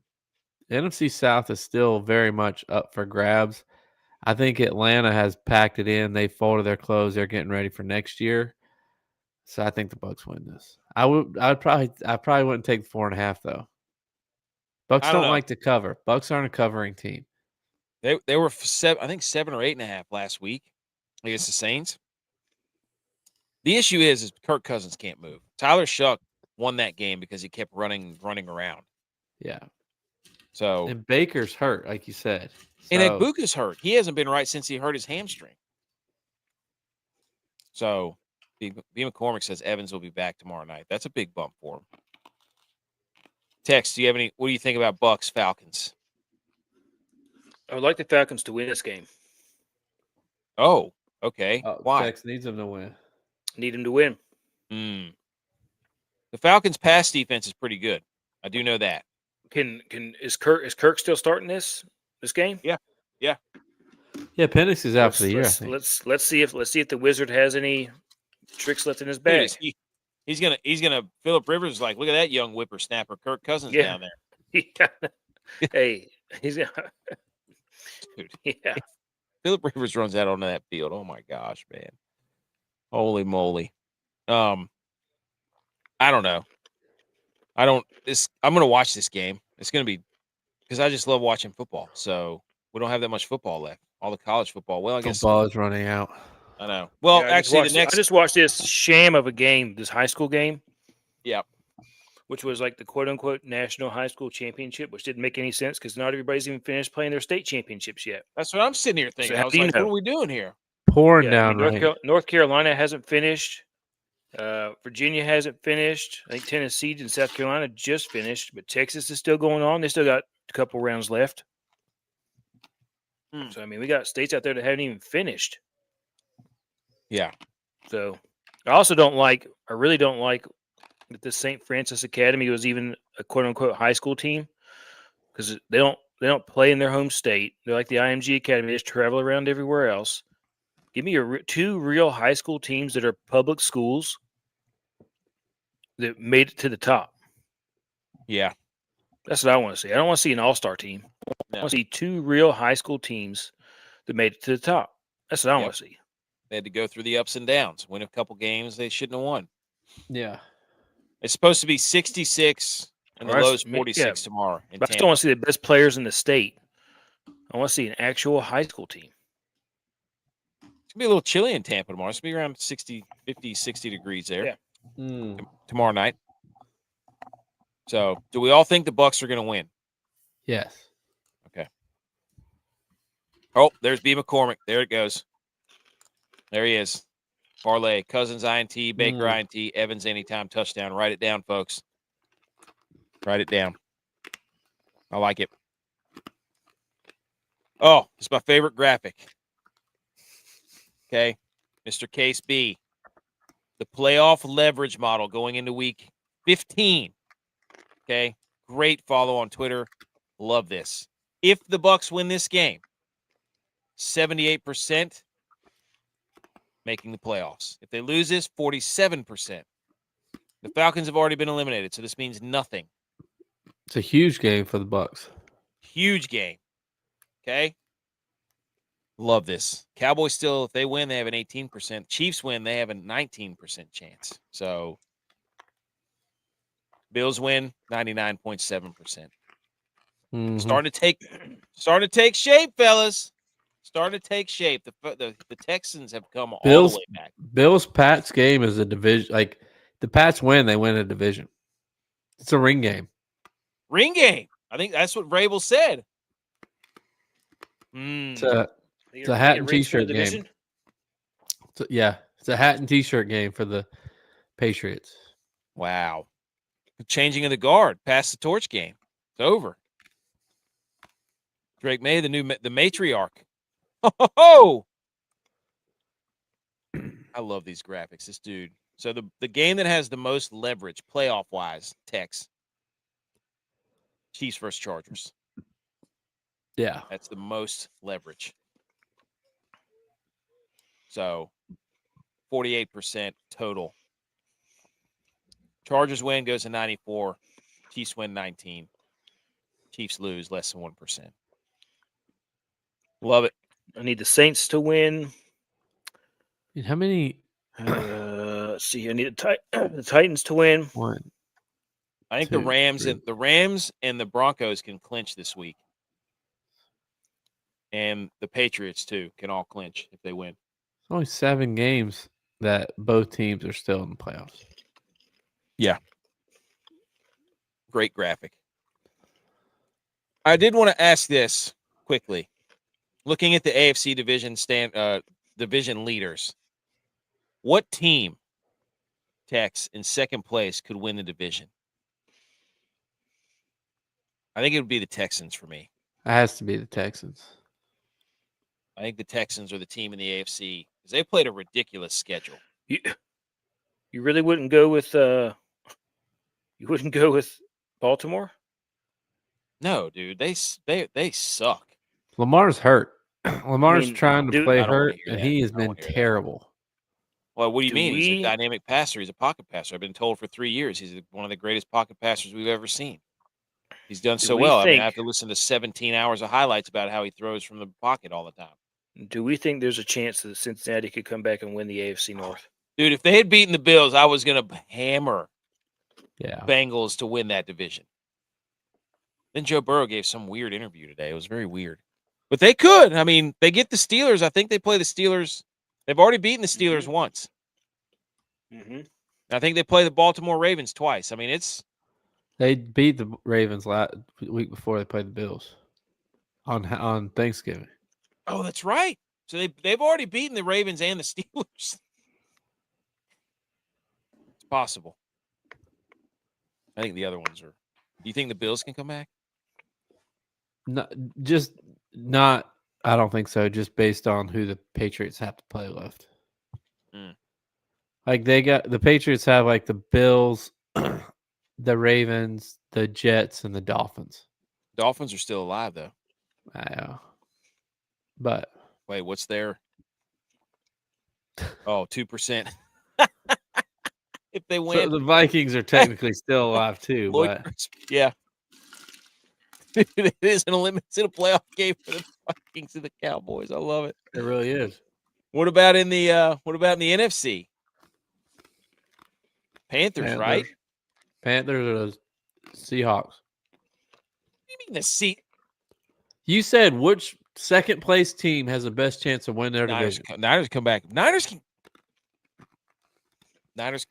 NFC South is still very much up for grabs. I think Atlanta has packed it in. They folded their clothes. They're getting ready for next year. So I think the Bucs win this. I probably wouldn't take the 4.5 though. Bucs don't like to cover. Bucs aren't a covering team. They were 7 or 8.5 last week against the Saints. The issue is Kirk Cousins can't move. Tyler Shuck won that game because he kept running around. Yeah. So and Baker's hurt, like you said. And Egbuka's hurt. He hasn't been right since he hurt his hamstring. So B. McCormick says Evans will be back tomorrow night. That's a big bump for him. Tex, what do you think about Bucs Falcons? I would like the Falcons to win this game. Oh, okay. Why? Tex needs them to win. Need them to win. The Falcons' pass defense is pretty good. I do know that. Is Kirk still starting this game? Yeah. Yeah, Penix is out for the year. I think. Let's see if the Wizard has any tricks left in his bag. He's gonna Phillip Rivers is like, look at that young whippersnapper, Kirk Cousins down there. Hey, he's dude. Yeah. Phillip Rivers runs out onto that field. Oh my gosh, man. Holy moly. I don't know. I'm gonna watch this game. It's gonna be because I just love watching football. So we don't have that much football left. All the college football. Well, I guess football is running out. I know. Well, I just watched this sham of a game, this high school game. Yeah. Which was like the quote unquote national high school championship, which didn't make any sense because not everybody's even finished playing their state championships yet. That's what I'm sitting here thinking. So I was like, what are we doing here? Pouring down. North Carolina hasn't finished. Virginia hasn't finished. I think Tennessee and South Carolina just finished, but Texas is still going on. They still got a couple rounds left. So, I mean, we got states out there that haven't even finished. Yeah. So, I really don't like that the St. Francis Academy was even a quote-unquote high school team because they don't play in their home state. They're like the IMG Academy. They just travel around everywhere else. Give me two real high school teams that are public schools that made it to the top. Yeah. That's what I want to see. I don't want to see an all-star team. I want to see two real high school teams that made it to the top. That's what I want to see. They had to go through the ups and downs, win a couple games they shouldn't have won. Yeah. It's supposed to be 66 and the low is 46 tomorrow. But I still want to see the best players in the state. I want to see an actual high school team. It's going to be a little chilly in Tampa tomorrow. It's going to be around 50, 60 degrees there tomorrow night. So, do we all think the Bucs are going to win? Yes. Okay. Oh, there's B. McCormick. There it goes. There he is. Parlay. Cousins, INT. Baker, INT. Evans, anytime touchdown. Write it down, folks. Write it down. I like it. Oh, it's my favorite graphic. Okay. Mr. Case B. The playoff leverage model going into week 15. Okay. Great follow on Twitter. Love this. If the Bucs win this game, 78% making the playoffs. If they lose this, 47%. The Falcons have already been eliminated, so this means nothing. It's a huge game for the Bucs. Huge game. Okay? Love this. Cowboys still, if they win, they have an 18%. Chiefs win, they have a 19% chance. So Bills win, 99.7%. Starting to take shape, fellas. Starting to take shape. The Texans have come all the way back. Bills Pats game is a division. Like the Pats win, they win a division. It's a ring game. Ring game. I think that's what Vrabel said. It's a hat and t-shirt game. Yeah, It's a hat and T-shirt game for the Patriots. Wow. The changing of the guard. Pass the torch game. It's over. Drake May, the matriarch. Oh! I love these graphics. This dude. So the game that has the most leverage playoff-wise, Tex. Chiefs versus Chargers. Yeah. That's the most leverage. So 48% total. Chargers win, goes to 94. Chiefs win 19. Chiefs lose less than 1%. Love it. I need the Saints to win. How many? Let's see. I need the Titans to win. One. I think Two, the Rams three. and the Broncos can clinch this week. And the Patriots too can all clinch if they win. It's only 7 games that both teams are still in the playoffs. Yeah. Great graphic. I did want to ask this quickly. Looking at the AFC division leaders, what team, Tex, in second place could win the division? I think it would be the Texans for me. It has to be the Texans. I think the Texans are the team in the AFC because they played a ridiculous schedule. You really wouldn't go with Baltimore? No, dude, they suck. Lamar's hurt. Lamar's trying to play I don't wanna hurt, hear and that. he has I don't been wanna hear that. terrible. Well, what do you mean? He's a we- dynamic passer. He's a pocket passer. I've been told for 3 years he's one of the greatest pocket passers we've ever seen. He's done so we well. I mean, I have think- to listen to 17 hours of highlights about how he throws from the pocket all the time. Do we think there's a chance that Cincinnati could come back and win the AFC North? Dude, if they had beaten the Bills, I was going to hammer Yeah. Bengals to win that division. Then Joe Burrow gave some weird interview today. It was very weird. But they could. I mean, they get the Steelers. I think they play the Steelers. They've already beaten the Steelers once. Mm-hmm. I think they play the Baltimore Ravens twice. I mean, They beat the Ravens week before they played the Bills on Thanksgiving. oh, that's right. So they've already beaten the Ravens and the Steelers. It's possible. I think the other ones are. Do you think the Bills can come back? Not. I don't think so. Just based on who the Patriots have to play left. Mm. Like the Patriots have like the Bills, the Ravens, the Jets, and the Dolphins. Dolphins are still alive though. I know. But Wait, what's their? Oh, 2%. If they win, so the Vikings are technically still alive too. Lloyd But Christmas, yeah. It is an elimination playoff game for the Vikings and the Cowboys. I love it. it really is. What about in the NFC? Panthers, right? Panthers or the Seahawks. What do you mean the seat? You said which second place team has the best chance of winning their division? Niners come back. Niners can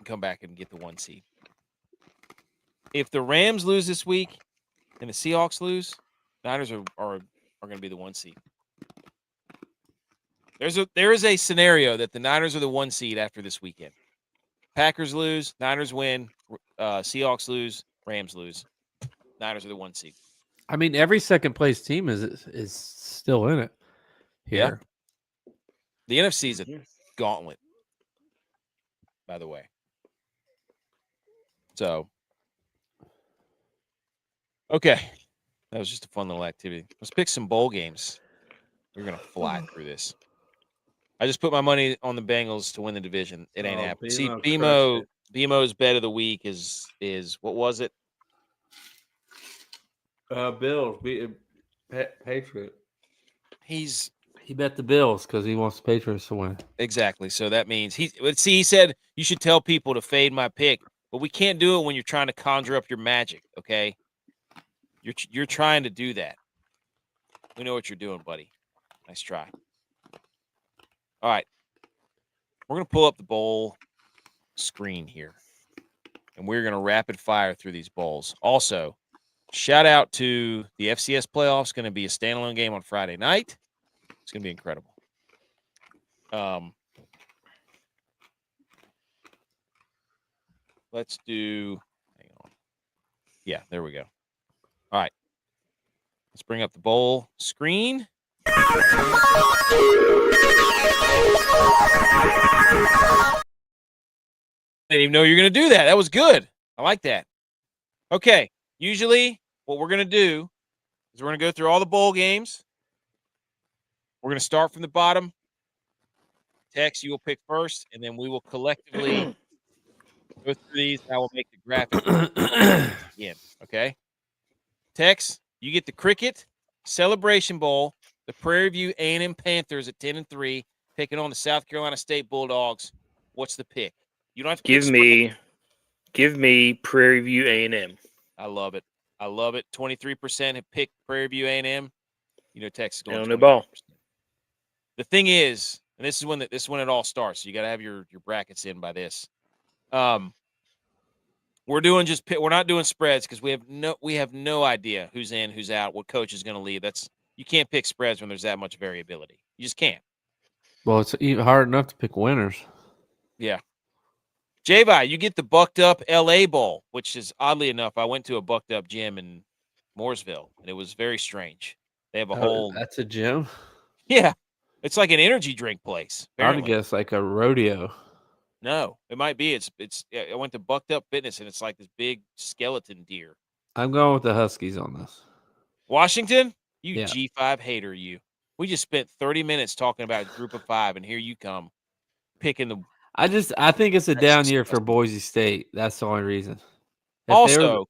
come back and get the 1 seed. If the Rams lose this week and the Seahawks lose, Niners are going to be the 1 seed. There is a scenario that the Niners are the 1 seed after this weekend. Packers lose, Niners win, Seahawks lose, Rams lose. Niners are the 1 seed. I mean, every second place team is still in it here. Yeah. The NFC is a gauntlet, by the way. So, okay. That was just a fun little activity. Let's pick some bowl games. We're going to fly through this. I just put my money on the Bengals to win the division. It ain't happening. See, BMO's bet of the week is what was it? Bills beat Patriots. He bet the Bills because he wants the Patriots to win. Exactly. So that means he said you should tell people to fade my pick, but we can't do it when you're trying to conjure up your magic. Okay, you're trying to do that. We know what you're doing, buddy. Nice try. All right, we're gonna pull up the bowl screen here, and we're gonna rapid fire through these bowls. Also, shout out to the FCS playoffs. Going to be a standalone game on Friday night. It's going to be incredible. Let's do. Hang on. Yeah, there we go. All right. Let's bring up the bowl screen. I didn't even know you were going to do that. That was good. I like that. Okay. Usually, what we're going to do is we're going to go through all the bowl games. We're going to start from the bottom. Tex, you will pick first, and then we will collectively go through these. I will make the graphic again. Okay. Tex, you get the Cricket Celebration Bowl, the Prairie View A&M Panthers at 10-3, picking on the South Carolina State Bulldogs. What's the pick? You don't have to give me Prairie View A&M. I love it. I love it. 23% have picked Prairie View A&M. You know, Texas is going no ball. The thing is, and this is when it all starts. So you got to have your brackets in by this. We're not doing spreads because we have no idea who's in, who's out, what coach is going to leave. You can't pick spreads when there's that much variability. You just can't. Well, it's even hard enough to pick winners. Yeah. J-Vi, you get the Bucked Up LA Bowl, which is oddly enough, I went to a Bucked Up gym in Mooresville, and it was very strange. They have a whole. That's a gym? Yeah. It's like an energy drink place. I would guess like a rodeo. No, it might be. I went to Bucked Up Fitness, and it's like this big skeleton deer. I'm going with the Huskies on this. Washington? You Yeah. G5 hater, you. We just spent 30 minutes talking about Group of 5, and here you come picking the. I think it's a down year for Boise State. That's the only reason. Go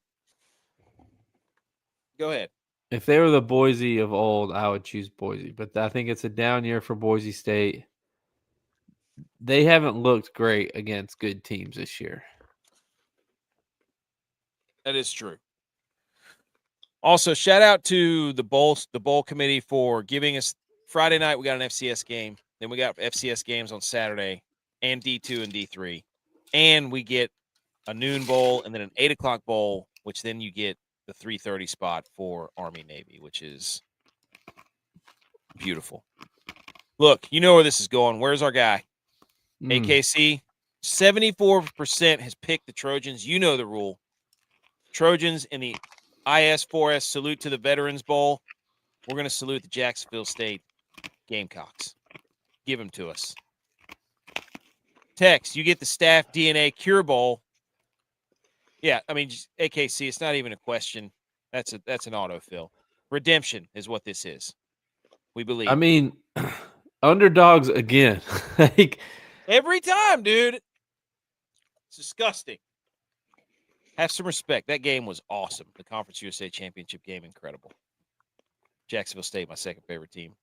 ahead. If they were the Boise of old, I would choose Boise. But I think it's a down year for Boise State. They haven't looked great against good teams this year. That is true. Also, shout out to the bowl committee for giving us Friday night. We got an FCS game. Then we got FCS games on Saturday and D2 and D3. And we get a noon bowl and then an 8 o'clock bowl, which then you get the 3:30 spot for Army Navy, which is beautiful. Look, you know where this is going. Where's our guy? AKC, 74% has picked the Trojans. You know the rule. Trojans in the IS4S Salute to the Veterans Bowl. We're going to salute the Jacksonville State Gamecocks. Give them to us. Tex, you get the Staff DNA Cure Bowl. Yeah, I mean, just AKC, it's not even a question. That's an autofill. Redemption is what this is. We believe. I mean, underdogs again. Like every time, dude. It's disgusting. Have some respect. That game was awesome. The Conference USA Championship game, incredible. Jacksonville State, my second favorite team.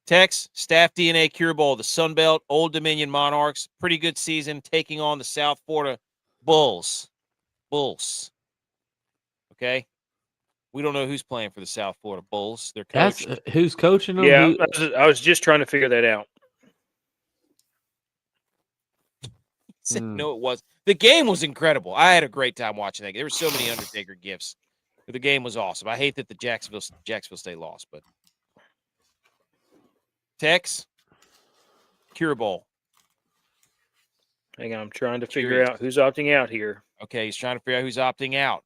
Tex, Staff DNA Cure Bowl, the Sun Belt, Old Dominion Monarchs. Pretty good season taking on the South Florida Bulls. Okay? We don't know who's playing for the South Florida Bulls. Their coach. Who's coaching them? Yeah, I was just trying to figure that out. No, it was. The game was incredible. I had a great time watching that. There were so many Undertaker gifts. The game was awesome. I hate that the Jacksonville State lost, but Tex, Cure Bowl. Hang on, I'm trying to figure out who's opting out here. Okay, he's trying to figure out who's opting out.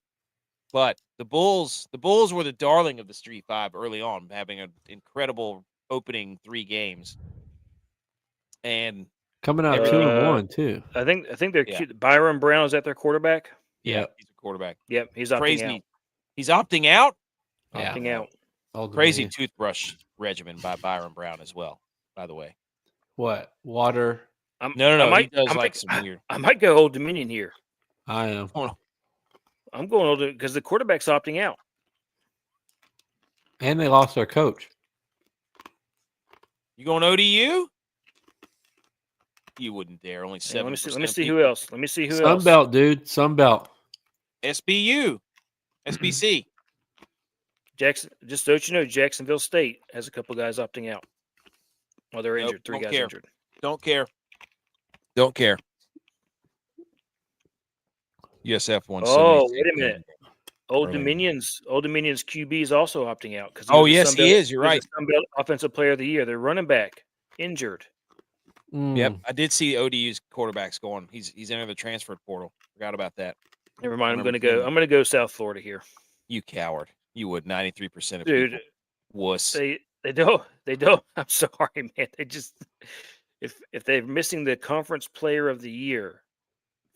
But the Bulls were the darling of the Street Five early on, having an incredible opening 3 games. And coming out 2-1 too. I think they're cute. Byron Brown is that their quarterback? Yeah, he's a quarterback. Yep, he's opting out. He's opting out? Opting out. Crazy toothbrush regimen by Byron Brown as well, by the way. What? Water? No. He does some weird. I might go Old Dominion here. I am. I'm going Old because the quarterback's opting out. And they lost their coach. You going ODU? You wouldn't dare. Only 7%. Let me see who else. Sunbelt, dude. Sunbelt. SBU. SBC. Jackson. Just so you know, Jacksonville State has a couple guys opting out. Well, they're injured. 3 guys injured. Don't care. USF won. Oh, wait a minute. Old Dominion's QB is also opting out because yes, he is. You're right. Sunbelt Offensive Player of the Year. Their running back injured. Yep, Mm. I did see ODU's quarterbacks going. He's entered the transfer portal. Forgot about that. Never mind. I'm remember going to seeing go. that. I'm going to go South Florida here, You coward. You would 93% of dude. people. Wuss. They don't. I'm sorry, man. They just if they're missing the conference player of the year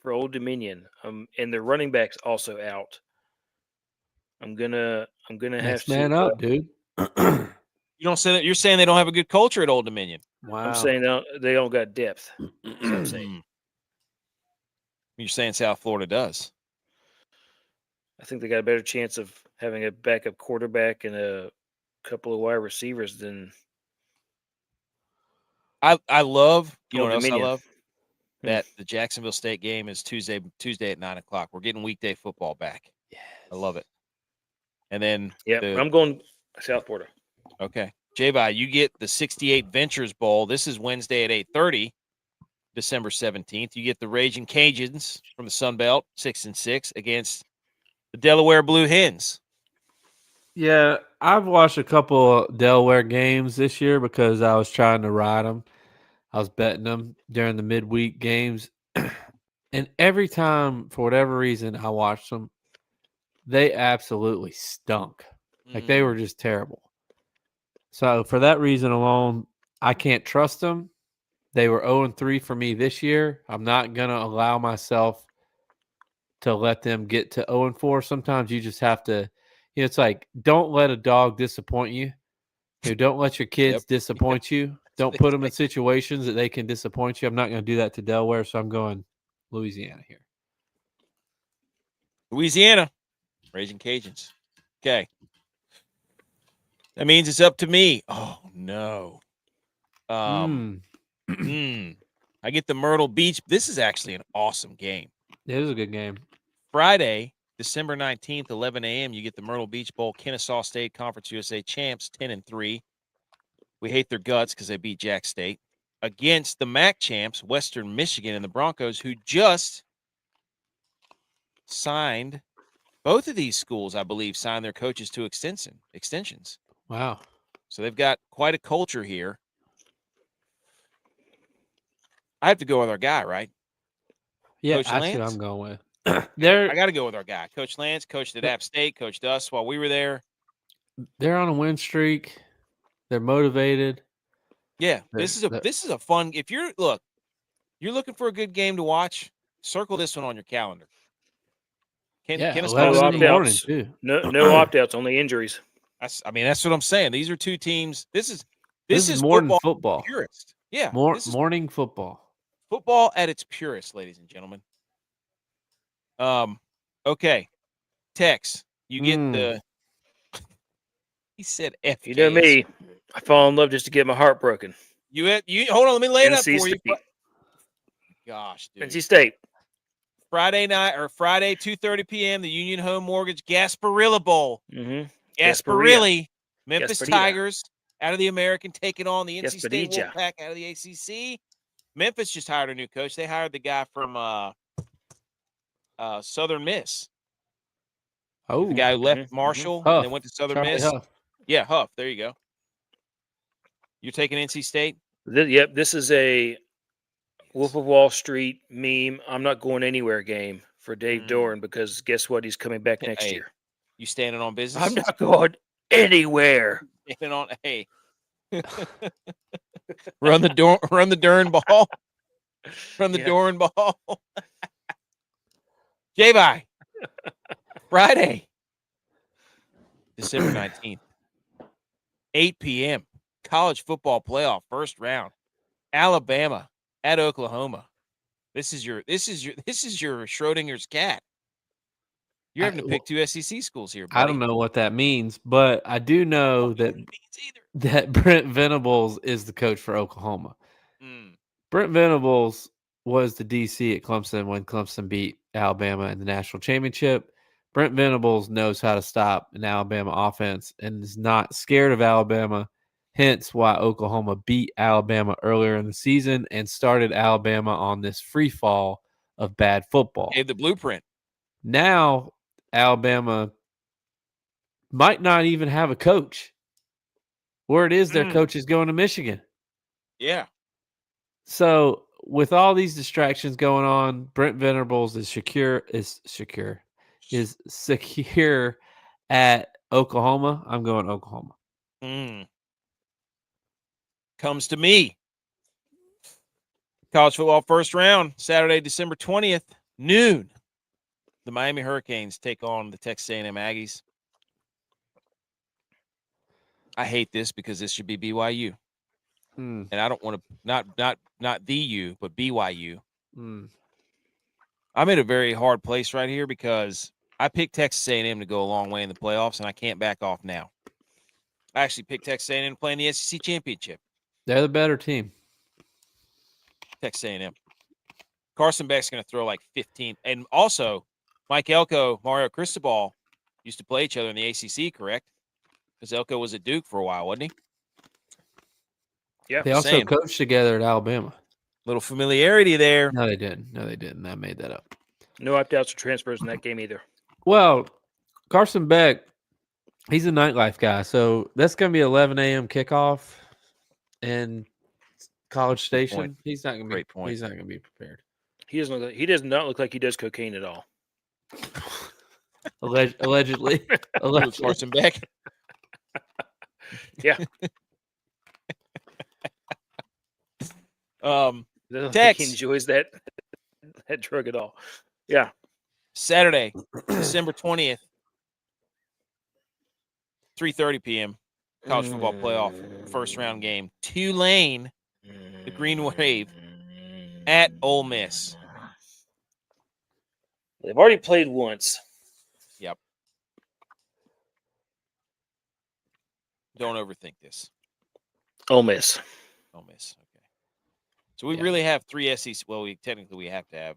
for Old Dominion, and their running back's also out. I'm gonna have Next to. man up, dude. You don't say that. You're saying they don't have a good culture at Old Dominion. Wow. I'm saying they don't got depth. That's what I'm saying. You're saying South Florida does. I think they got a better chance of having a backup quarterback and a couple of wide receivers than I love, you know Old what else I Dominion. love? That the Jacksonville State game is Tuesday at 9:00. We're getting weekday football back. Yes. I love it. And then I'm going South Florida. okay. J-Bye, you get the 68 Ventures Bowl. This is Wednesday at 8:30, December 17th. You get the Raging Cajuns from the Sun Belt, 6-6, against the Delaware Blue Hens. Yeah, I've watched a couple of Delaware games this year because I was trying to ride them. I was betting them during the midweek games. And every time, for whatever reason, I watched them, they absolutely stunk. Like they were just terrible. So for that reason alone, I can't trust them. They were 0-3 for me this year. I'm not going to allow myself to let them get to 0-4. Sometimes you just have to, it's like, don't let a dog disappoint you. Don't let your kids disappoint you. Don't put them in situations that they can disappoint you. I'm not going to do that to Delaware, so I'm going Louisiana here. Louisiana, Raging Cajuns. Okay. That means it's up to me. Oh, no. I get the Myrtle Beach. This is actually an awesome game. It is a good game. Friday, December 19th, 11 a.m., you get the Myrtle Beach Bowl, Kennesaw State Conference USA champs, 10-3. We hate their guts because they beat Jack State. Against the MAC champs, Western Michigan and the Broncos, who just signed, both of these schools, I believe, signed their coaches to extensions. Wow. So they've got quite a culture here. I have to go with our guy, right? Yeah, Coach that's who Lance? I'm going with. I got to go with our guy. Coach Lance, coached at App State, coached us while we were there. They're on a win streak. They're motivated. Yeah, this is a fun. If you're looking for a good game to watch, circle this one on your calendar. Kennesaw No State in the morning opt-outs. too. No opt-outs, only injuries. That's what I'm saying. These are two teams. This is more football than football. Purist. Yeah, this is Morning football. football at its purest, ladies and gentlemen. Okay, Tex, you get the. He said F. You know me. I fall in love just to get my heart broken. You hold on. Let me lay it up NC for you. State. Gosh, dude. NC State. Friday night or Friday, 2:30 p.m. The Union Home Mortgage Gasparilla Bowl. Mm-hmm. Gasparilla. Memphis Gasparilla. Tigers out of the American taking on the NC State Gasparilla. Wolfpack out of the ACC. Memphis just hired a new coach. They hired the guy from Southern Miss. Oh, the guy who left Marshall and then went to Southern Charlie Miss. Huff. Yeah, Huff. There you go. You're taking NC State? Yep, this is a Wolf of Wall Street meme. I'm not going anywhere game for Dave Doran because guess what? He's coming back next year. You standing on business? I'm not going anywhere. Standing on run the Duran ball. Run the Doran ball. J-Bye. Friday, December 19th, 8 p.m. College football playoff first round. Alabama at Oklahoma. This is your Schrodinger's cat. You're having to pick two SEC schools here, buddy. I don't know what that means, but I do know that Brent Venables is the coach for Oklahoma. Brent Venables was the DC at Clemson when Clemson beat Alabama in the national championship. Brent Venables knows how to stop an Alabama offense and is not scared of Alabama, hence why Oklahoma beat Alabama earlier in the season and started Alabama on this free fall of bad football. Gave the blueprint. Now, Alabama might not even have a coach. Word is their coach is going to Michigan. Yeah. So with all these distractions going on, Brent Venables is secure at Oklahoma. I'm going Oklahoma. Comes to me. College football first round, Saturday, December 20th, noon. The Miami Hurricanes take on the Texas A&M Aggies. I hate this because this should be BYU. And I don't want to not the U, but BYU. I'm in a very hard place right here because I picked Texas A&M to go a long way in the playoffs, and I can't back off now. I actually picked Texas A&M to play in the SEC championship. They're the better team. Texas A&M. Carson Beck's going to throw like 15. And also, Mike Elko, Mario Cristobal used to play each other in the ACC, correct? Because Elko was at Duke for a while, wasn't he? Yeah. They also coached together at Alabama. Little familiarity there. No, they didn't. I made that up. No opt-outs or transfers in that game either. Well, Carson Beck, he's a nightlife guy, so that's going to be 11 a.m. kickoff in College Station. Point. He's not going to be. Great point. He's not going to be prepared. He does not look like he does cocaine at all. Allegedly. Carson Beck. Yeah. I don't think Tex. he enjoys that drug at all. Yeah. Saturday, December 20th, 3:30 p.m. College football playoff first round game. Tulane, the Green Wave, at Ole Miss. They've already played once. Yep. Don't overthink this. Ole Miss. Ole Miss. Okay. So we really have 3 SEC. Well, we have to have.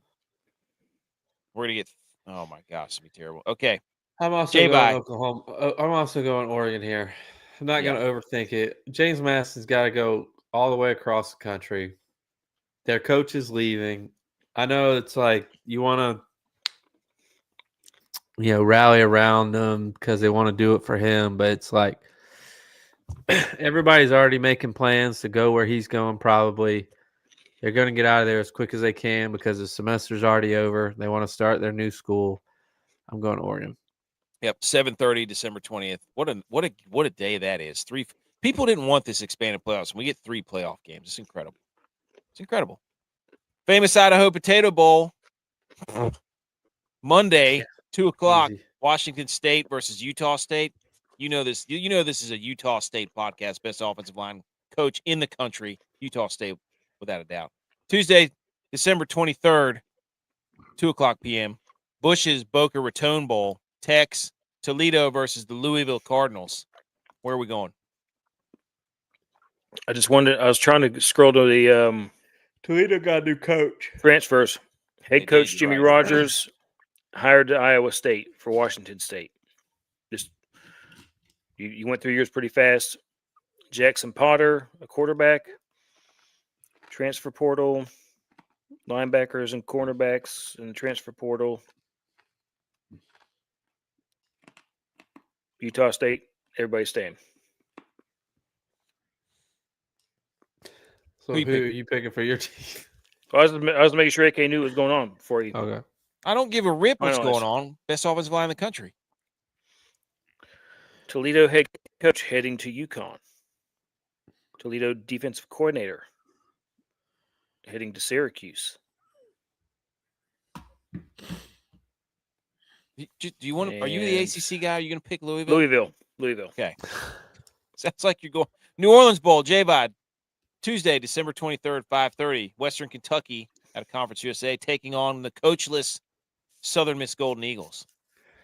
We're gonna get. Oh my gosh, it's gonna be terrible. Okay. I'm also going Oklahoma. I'm also going Oregon here. I'm not going to overthink it. James Madison's got to go all the way across the country. Their coach is leaving. I know it's like you want to, rally around them because they want to do it for him, but it's like everybody's already making plans to go where he's going probably. They're going to get out of there as quick as they can because the semester's already over. They want to start their new school. I'm going to Oregon. Yep, 7:30, December 20th. What a day that is. People didn't want this expanded playoffs. We get 3 playoff games. It's incredible. It's incredible. Famous Idaho Potato Bowl. Monday, 2:00, Washington State versus Utah State. You know this. You know this is a Utah State podcast. Best offensive line coach in the country. Utah State, without a doubt. Tuesday, December 23rd, 2:00 p.m. Bush's Boca Raton Bowl. Tex, Toledo versus the Louisville Cardinals. Where are we going? I was trying to scroll to the Toledo got a new coach. transfers. Head coach did, Jimmy right. Rogers hired to Iowa State for Washington State. Just you went through yours pretty fast. Jackson Potter, a quarterback. Transfer portal. Linebackers and cornerbacks in the transfer portal. Utah State, everybody's staying. So who are you picking for your team? I was making sure AK knew what was going on before you. Okay. I don't give a rip what's going on. Best offensive line in the country. Toledo head coach heading to UConn. Toledo defensive coordinator heading to Syracuse. Do you want to? Are you the ACC guy? Are you going to pick Louisville? Louisville. Okay. Sounds like you're going. New Orleans Bowl, JVOD, Tuesday, December 23rd, 5:30. Western Kentucky out of Conference USA taking on the coachless Southern Miss Golden Eagles.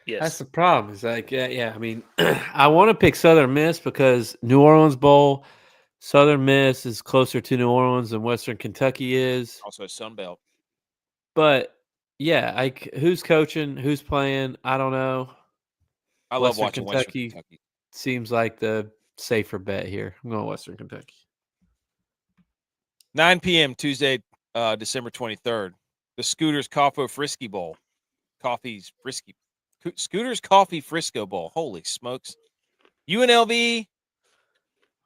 Yes. That's the problem. It's like, I mean, I want to pick Southern Miss because New Orleans Bowl, Southern Miss is closer to New Orleans than Western Kentucky is. Also Sun Belt. But yeah, who's coaching, who's playing? I don't know. I love watching Western Kentucky. Seems like the safer bet here. I'm going Western Kentucky. 9 p.m. Tuesday, December 23rd. The Scooters Coffee Frisky Bowl. Scooters Coffee Frisco Bowl. Holy smokes. UNLV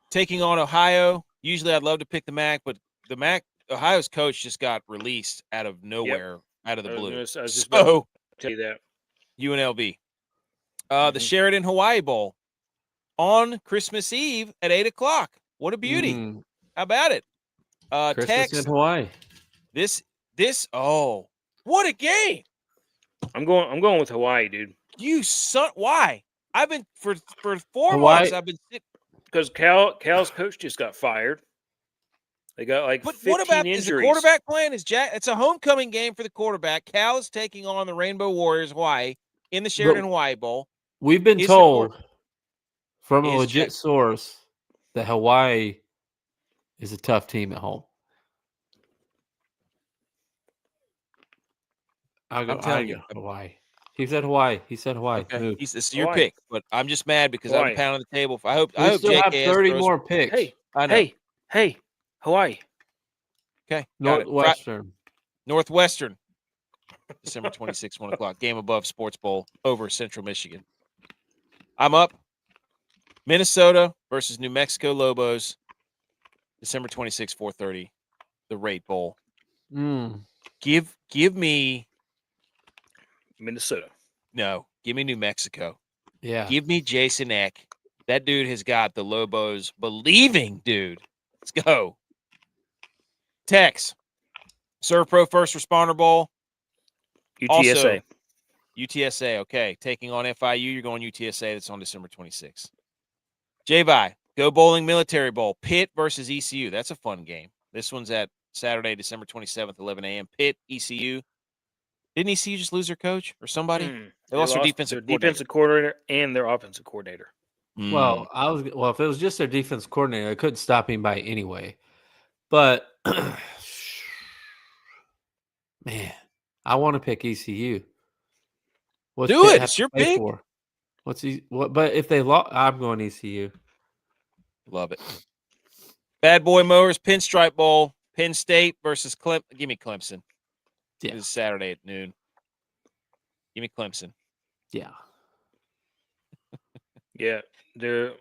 taking on Ohio. Usually I'd love to pick the MAC, but the MAC Ohio's coach just got released out of nowhere, out of the I was blue. I was just about So to tell you that. UNLV, the Mhm. Sheridan Hawaii Bowl on Christmas Eve at 8:00. What a beauty! Mm, How about it? Christmas Text in Hawaii. this. Oh, what a game! I'm going with Hawaii, dude. You son, why? I've been for 4 Hawaii- months. I've been sitting. Because Cal's coach just got fired. They got like But 15 what about injuries. is the quarterback playing? It's a homecoming game for the quarterback. Cal is taking on the Rainbow Warriors Hawaii in the Sheridan Hawaii Bowl. We've been Is told from a is legit source that Hawaii is a tough team at home. I'm telling you. Hawaii. He said Hawaii. Okay, Move. it's your Hawaii. pick, but I'm just mad because Hawaii. I'm pounding the table. I hope We still have JKS 30 throws- more picks. Hey, I know. hey, Hawaii. Okay, got it. Northwestern. Northwestern, December 26th, 1:00. Game above Sports Bowl over Central Michigan. I'm up. Minnesota versus New Mexico Lobos, December 26th, 4:30. The Rate Bowl. Give me Minnesota. no. Give me New Mexico. Yeah. Give me Jason Eck. That dude has got the Lobos believing, dude. Let's go. Tex. Serve Pro First Responder Bowl. UTSA. Also, UTSA, okay. Taking on FIU, you're going UTSA. That's on December 26th. J-Vi, Go Bowling Military Bowl. Pitt versus ECU. That's a fun game. This one's at Saturday, December 27th, 11 a.m. Pitt, ECU. Didn't ECU just lose their coach or somebody? They lost their defensive coordinator and their offensive coordinator. Well, if it was just their defense coordinator, I couldn't stop anybody anyway. But man, I want to pick ECU. What's do Pitt it. have It's to your pay pick. for? But if they lost, I'm going ECU. Love it. Bad Boy Mowers Pinstripe Bowl. Penn State versus Clemson. Give me Clemson. Yeah. This is Saturday at noon. Give me Clemson. Yeah. Yeah, their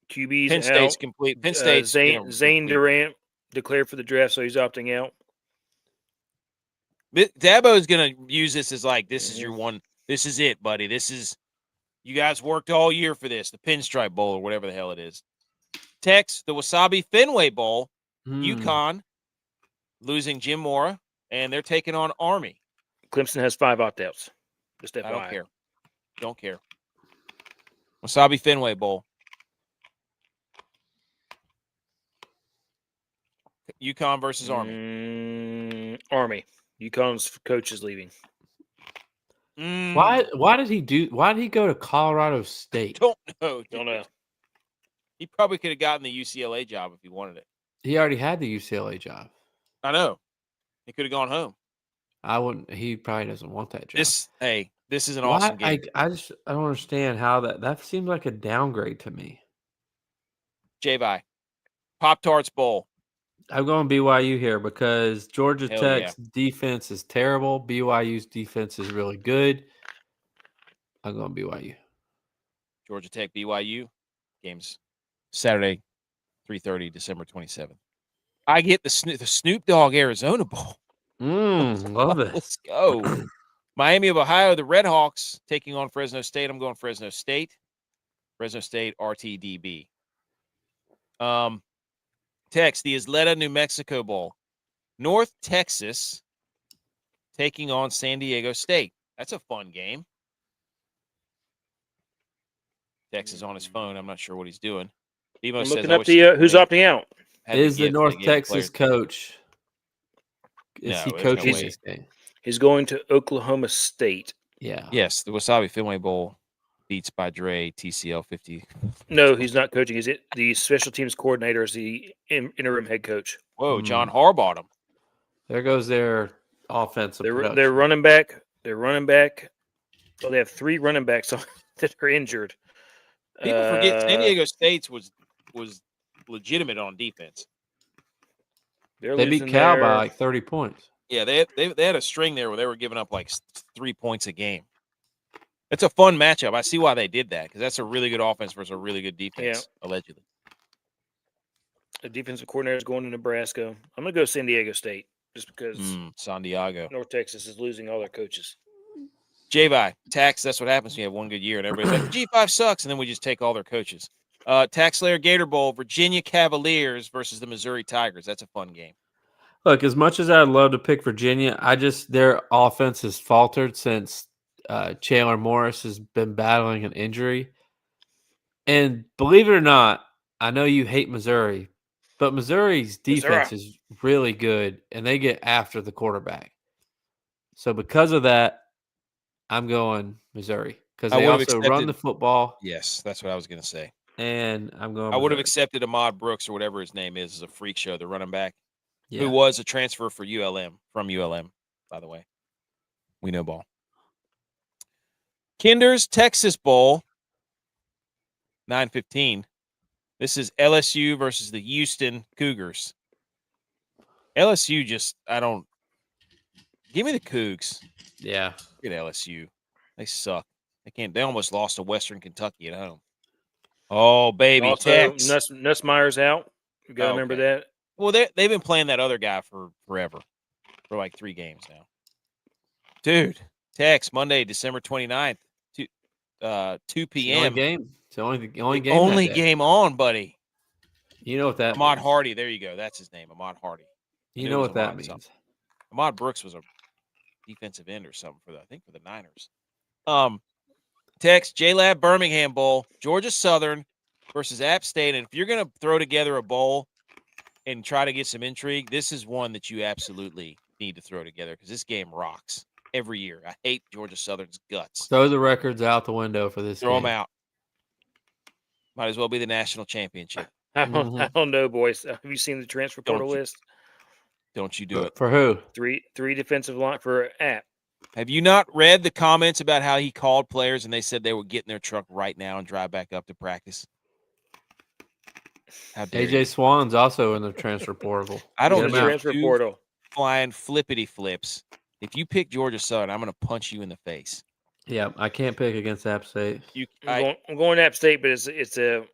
QB's Penn State's out. complete. Penn State's Zane Durant declared for the draft, so he's opting out. Dabo is going to use this as like, this is your one. This is it, buddy. You guys worked all year for this. The Pinstripe Bowl or whatever the hell it is. Tex, the Wasabi Fenway Bowl. UConn losing Jim Mora, and they're taking on Army. Clemson has 5 opt-outs. Just FYI. I don't care. Don't care. Wasabi Fenway Bowl. UConn versus Army. Army. UConn's coach is leaving. Why did he go to Colorado State? Don't know. Don't know. He probably could have gotten the UCLA job if he wanted it. He already had the UCLA job. I know. He could have gone home. I wouldn't. He probably doesn't want that job. This is an awesome game. I don't understand how that seems like a downgrade to me. J-Vi. Pop-Tarts Bowl. I'm going BYU here because Georgia Hell Tech's defense is terrible. BYU's defense is really good. I'm going BYU. Georgia Tech, BYU. Games Saturday, 3:30, December 27th. I get the Snoop Dogg Arizona Bowl. Love it. Let's go. Miami of Ohio, the Red Hawks taking on Fresno State. I'm going Fresno State. Fresno State, RTDB. Tex, the Isleta, New Mexico Bowl. North Texas taking on San Diego State. That's a fun game. Tex is on his phone. I'm not sure what he's doing. Bemo I'm says, looking up the who's opting out. Is the North Texas coach? Is No, he there's no coaching way. this game? He's going to Oklahoma State. Yeah. Yes, the Wasabi Fenway Bowl beats by Dre, TCL 50. No, he's not coaching. He's the special teams coordinator is the interim head coach. Whoa, John Harbaugh him. There goes their offensive production. Their running back. Well, they have 3 running backs that are injured. People forget San Diego State's was legitimate on defense. They beat Cal by like 30 points. Yeah, they had a string there where they were giving up like 3 points a game. It's a fun matchup. I see why they did that because that's a really good offense versus a really good defense, allegedly. The defensive coordinator is going to Nebraska. I'm going to go San Diego State just because San Diego. North Texas is losing all their coaches. J-Vi, tax, that's what happens when you have one good year and everybody's like, the G5 sucks, and then we just take all their coaches. Tax Slayer Gator Bowl, Virginia Cavaliers versus the Missouri Tigers. That's a fun game. Look, as much as I'd love to pick Virginia, their offense has faltered since Chandler Morris has been battling an injury. And believe it or not, I know you hate Missouri, but Missouri's defense is really good, and they get after the quarterback. So because of that, I'm going Missouri because they also run the football. Yes, that's what I was going to say. And I'm going. I would have accepted Ahmad Brooks or whatever his name is as a freak show, the running back, yeah. who was a transfer for from ULM, by the way. We know ball. Kinder's Texas Bowl, 9:15. This is LSU versus the Houston Cougars. LSU give me the Cougs. Yeah. Get LSU. They suck. They almost lost to Western Kentucky at home. Oh, baby. Also, Tex. Nussmeier's out. You got to remember that. Well, they've been playing that other guy for forever, for like 3 games now. Dude, Tex, Monday, December 29th, 2 p.m. It's the only game on, buddy. You know what that Ahmad means. Hardy. There you go. That's his name, Ahmad Hardy. You know what that means. Something. Ahmad Brooks was a defensive end or something for the Niners. Tex, J-Lab Birmingham Bowl, Georgia Southern versus App State. And if you're going to throw together a bowl and try to get some intrigue, this is one that you absolutely need to throw together because this game rocks every year. I hate Georgia Southern's guts. Throw the records out the window for this Throw game. them out. Might as well be the national championship. I don't know, boys. Have you seen the transfer portal list? Don't you do it. For who? Three defensive line for App. Have you not read the comments about how he called players and they said they would get in their truck right now and drive back up to practice? AJ Swan's also in the transfer portal. I don't know. Transfer portal. Flying flippity flips. If you pick Georgia Southern, I'm going to punch you in the face. Yeah, I can't pick against App State. I'm going App State, but it's a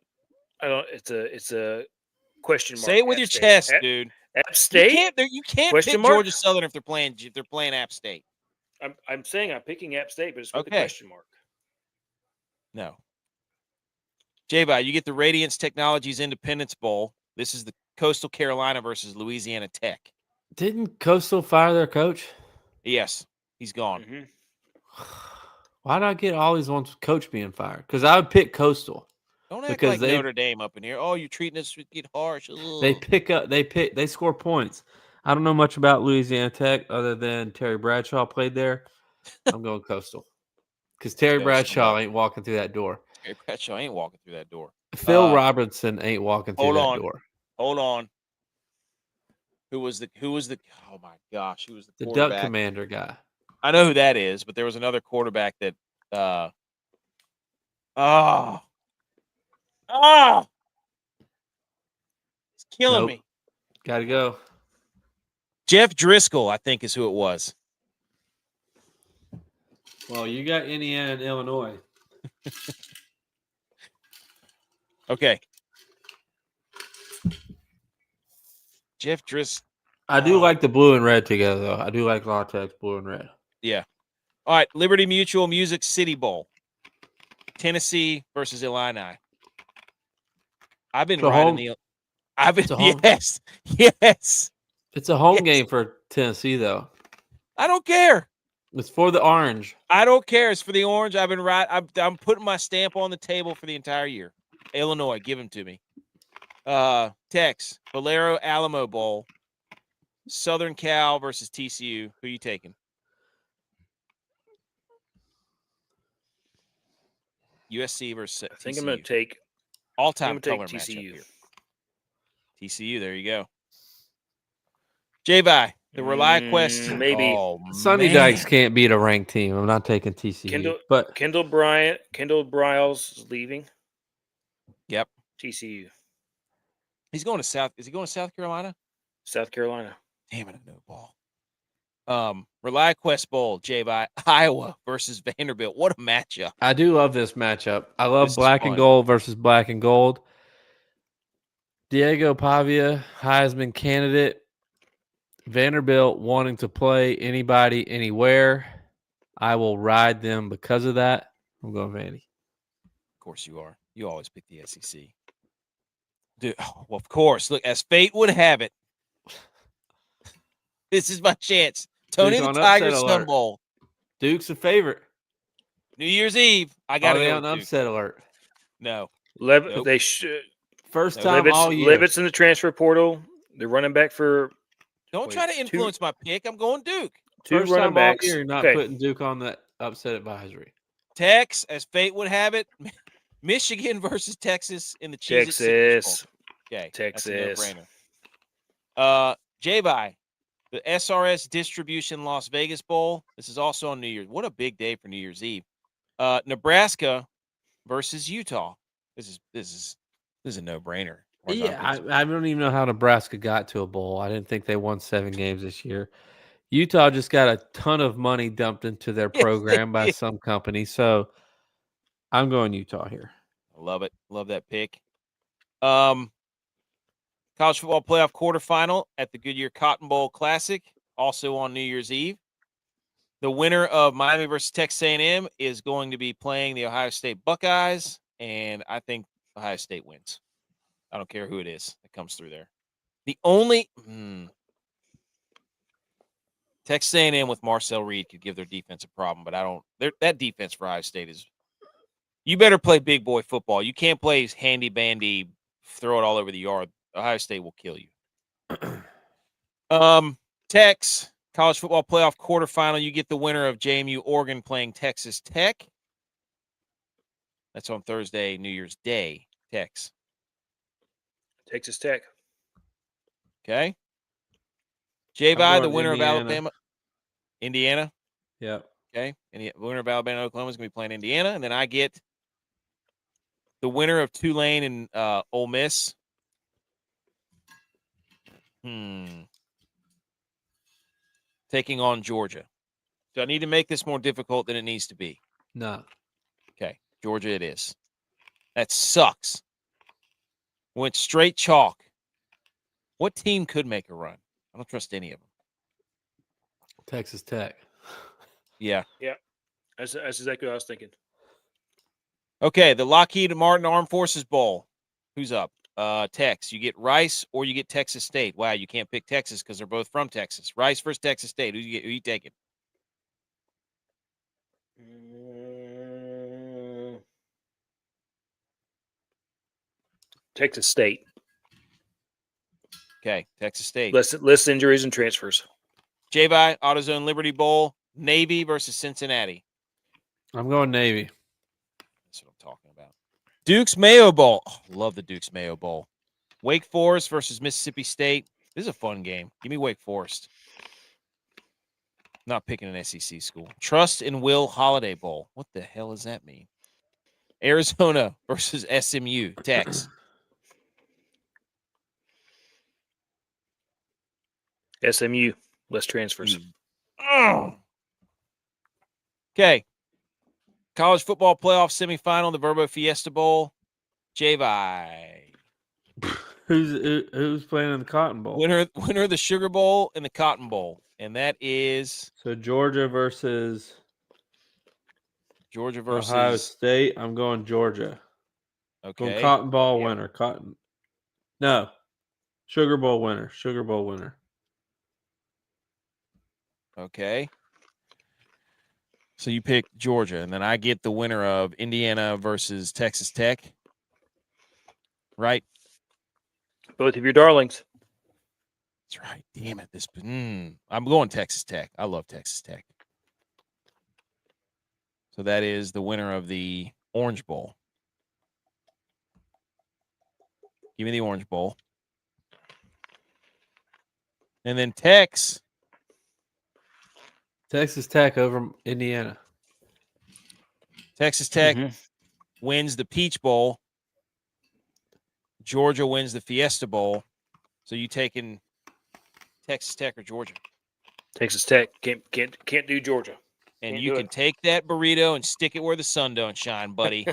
question mark. Say it with your chest, dude. App State. You can't pick Georgia Southern if they're playing App State. I'm saying I'm picking App State, but it's with a question mark. No. J-Vi, you get the Radiance Technologies Independence Bowl. This is the Coastal Carolina versus Louisiana Tech. Didn't Coastal fire their coach? Yes, he's gone. Mm-hmm. Why did I get all these ones with coach being fired? Because I would pick Coastal. Don't act like Notre Dame up in here. Oh, you're treating us get harsh. Ugh. They score points. I don't know much about Louisiana Tech other than Terry Bradshaw played there. I'm going Coastal. Because Terry Bradshaw ain't walking through that door. Terry Bradshaw ain't walking through that door. Phil Robertson ain't walking through that door. Hold on. Who was the oh my gosh, who was the quarterback? Duck Commander guy. I know who that is, but there was another quarterback that it's killing me. Gotta go. Jeff Driscoll, I think, is who it was. Well, you got Indiana and Illinois. Okay. Jeff Driscoll. I do like the blue and red together, though. I do like latex blue and red. Yeah. All right. Liberty Mutual Music City Bowl. Tennessee versus Illini. I've been riding yes. It's a home game for Tennessee, though. I don't care. It's for the orange. I don't care. It's for the orange. I've been I'm putting my stamp on the table for the entire year. Illinois, give them to me. Tex, Valero Alamo Bowl. Southern Cal versus TCU. Who are you taking? USC versus TCU. I think I'm going to take all-time color TCU. matchup here. TCU, there you go. J-Vi, the ReliQuest. Maybe. Oh, Sonny Dykes can't beat a ranked team. I'm not taking TCU. Kendall Briles is leaving. Yep. TCU. He's going to South. Is he going to South Carolina? South Carolina. Damn it, I know ball. ReliQuest Bowl, J-Vi, Iowa versus Vanderbilt. What a matchup. I do love this matchup. I love black and gold versus black and gold. Diego Pavia, Heisman candidate. Vanderbilt wanting to play anybody, anywhere. I will ride them because of that. I'm going Vandy. Of course you are. You always pick the SEC. Dude, well, of course. Look, as fate would have it, this is my chance. Tony Duke the on Tiger upset Sun alert. Bowl. Duke's a favorite. New Year's Eve. I got Are to they go on with Duke. upset alert? No. Levitt, Nope. they should. First No, time all year. Levitt's in the transfer portal. They're running back for Don't try to influence my pick. I'm going Duke. two First running time all backs. year, you're not Okay. putting Duke on the upset advisory. Tex, as fate would have it, Michigan versus Texas in the Cheez-It Citrus Bowl. Texas. Okay, Texas. that's a no-brainer. J-Bye, the SRS Distribution Las Vegas Bowl. This is also on New Year's. What a big day for New Year's Eve. Nebraska versus Utah. This is a no-brainer. Yeah, I don't even know how Nebraska got to a bowl. I didn't think they won 7 games this year. Utah just got a ton of money dumped into their program by some company. So I'm going Utah here. I love it. Love that pick. College football playoff quarterfinal at the Goodyear Cotton Bowl Classic, also on New Year's Eve. The winner of Miami versus Texas A&M is going to be playing the Ohio State Buckeyes, and I think Ohio State wins. I don't care who it is that comes through there. The only Texas A&M with Marcel Reed could give their defense a problem, but I don't. That defense for Ohio State is. You better play big boy football. You can't play handy bandy, throw it all over the yard. Ohio State will kill you. Tex, college football playoff quarterfinal. You get the winner of JMU Oregon playing Texas Tech. That's on Thursday, New Year's Day. Tex. Texas Tech. Okay. J-Bye, the winner Indiana. of Alabama. Indiana. Yep. Okay. And the winner of Alabama and Oklahoma is going to be playing Indiana. And then I get the winner of Tulane and Ole Miss. Taking on Georgia. Do I need to make this more difficult than it needs to be? No. Okay. Georgia it is. That sucks. Went straight chalk. What team could make a run? I don't trust any of them. Texas Tech. Yeah. Yeah. That's exactly what I was thinking. Okay, the Lockheed Martin Armed Forces Bowl. Who's up? Tex. You get Rice or you get Texas State. Wow, you can't pick Texas because they're both from Texas. Rice versus Texas State. Who you taking? Texas State. Okay, Texas State. Less injuries and transfers. J-Bye, AutoZone Liberty Bowl. Navy versus Cincinnati. I'm going Navy. That's what I'm talking about. Duke's Mayo Bowl. Oh, love the Duke's Mayo Bowl. Wake Forest versus Mississippi State. This is a fun game. Give me Wake Forest. Not picking an SEC school. Trust and Will Holiday Bowl. What the hell does that mean? Arizona versus SMU. Tex. SMU. Less transfers. Okay. College football playoff semifinal, the Verbo Fiesta Bowl. J-Bye. Who's playing in the Cotton Bowl? Winner of the Sugar Bowl and the Cotton Bowl. And that is So Georgia versus Ohio State. I'm going Georgia. Okay. Going Cotton Bowl winner. No. Sugar Bowl winner. Sugar Bowl winner. Okay. So you pick Georgia, and then I get the winner of Indiana versus Texas Tech. Right? Both of your darlings. That's right. Damn it. I'm going Texas Tech. I love Texas Tech. So that is the winner of the Orange Bowl. Give me the Orange Bowl. And then Texas Tech over Indiana. Texas Tech wins the Peach Bowl. Georgia wins the Fiesta Bowl. So you taking Texas Tech or Georgia? Texas Tech can't do Georgia. And Can't you do can it. take that burrito and stick it where the sun don't shine, buddy.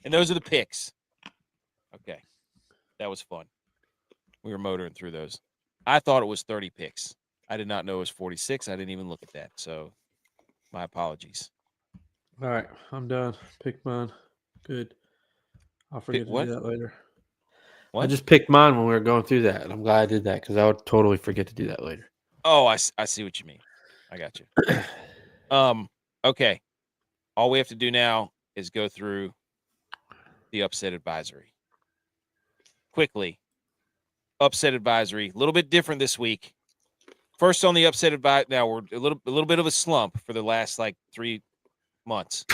And those are the picks. Okay. That was fun. We were motoring through those. I thought it was 30 picks. I did not know it was 46. I didn't even look at that. So my apologies. All right, I'm done. Pick mine. Good. I'll forget to what? do that later. What? I just picked mine when we were going through that, and I'm glad I did that because I would totally forget to do that later. Oh, I see what you mean. I got you. Okay. All we have to do now is go through the upset advisory. Quickly. Upset advisory. A little bit different this week. First on the upset advisory. Now we're a little bit of a slump for the last 3 months.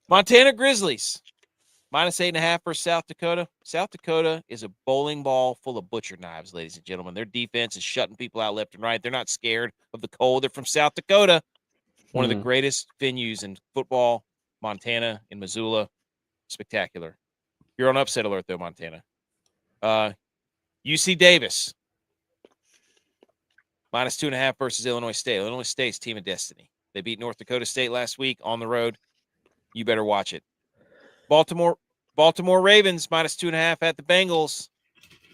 Montana Grizzlies. -8.5 for South Dakota. South Dakota is a bowling ball full of butcher knives, ladies and gentlemen. Their defense is shutting people out left and right. They're not scared of the cold. They're from South Dakota, one of the greatest venues in football. Montana in Missoula. Spectacular. You're on upset alert, though, Montana. UC Davis. -2.5 versus Illinois State. Illinois State's team of destiny. They beat North Dakota State last week on the road. You better watch it. Baltimore Ravens -2.5 at the Bengals.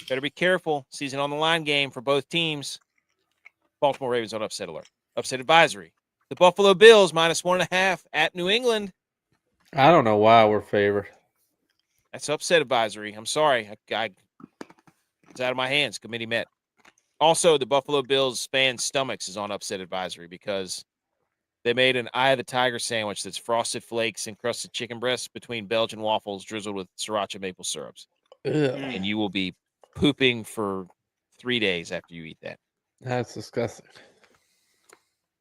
Better be careful. Season on the line game for both teams. Baltimore Ravens on upset alert. Upset advisory. The Buffalo Bills -1.5 at New England. I don't know why we're favored. That's upset advisory. I'm sorry. It's out of my hands. Committee met. Also, the Buffalo Bills fans' stomachs is on upset advisory because they made an Eye of the Tiger sandwich that's frosted flakes and crusted chicken breasts between Belgian waffles drizzled with sriracha maple syrups. Ugh, And you will be pooping for 3 days after you eat that. that's disgusting.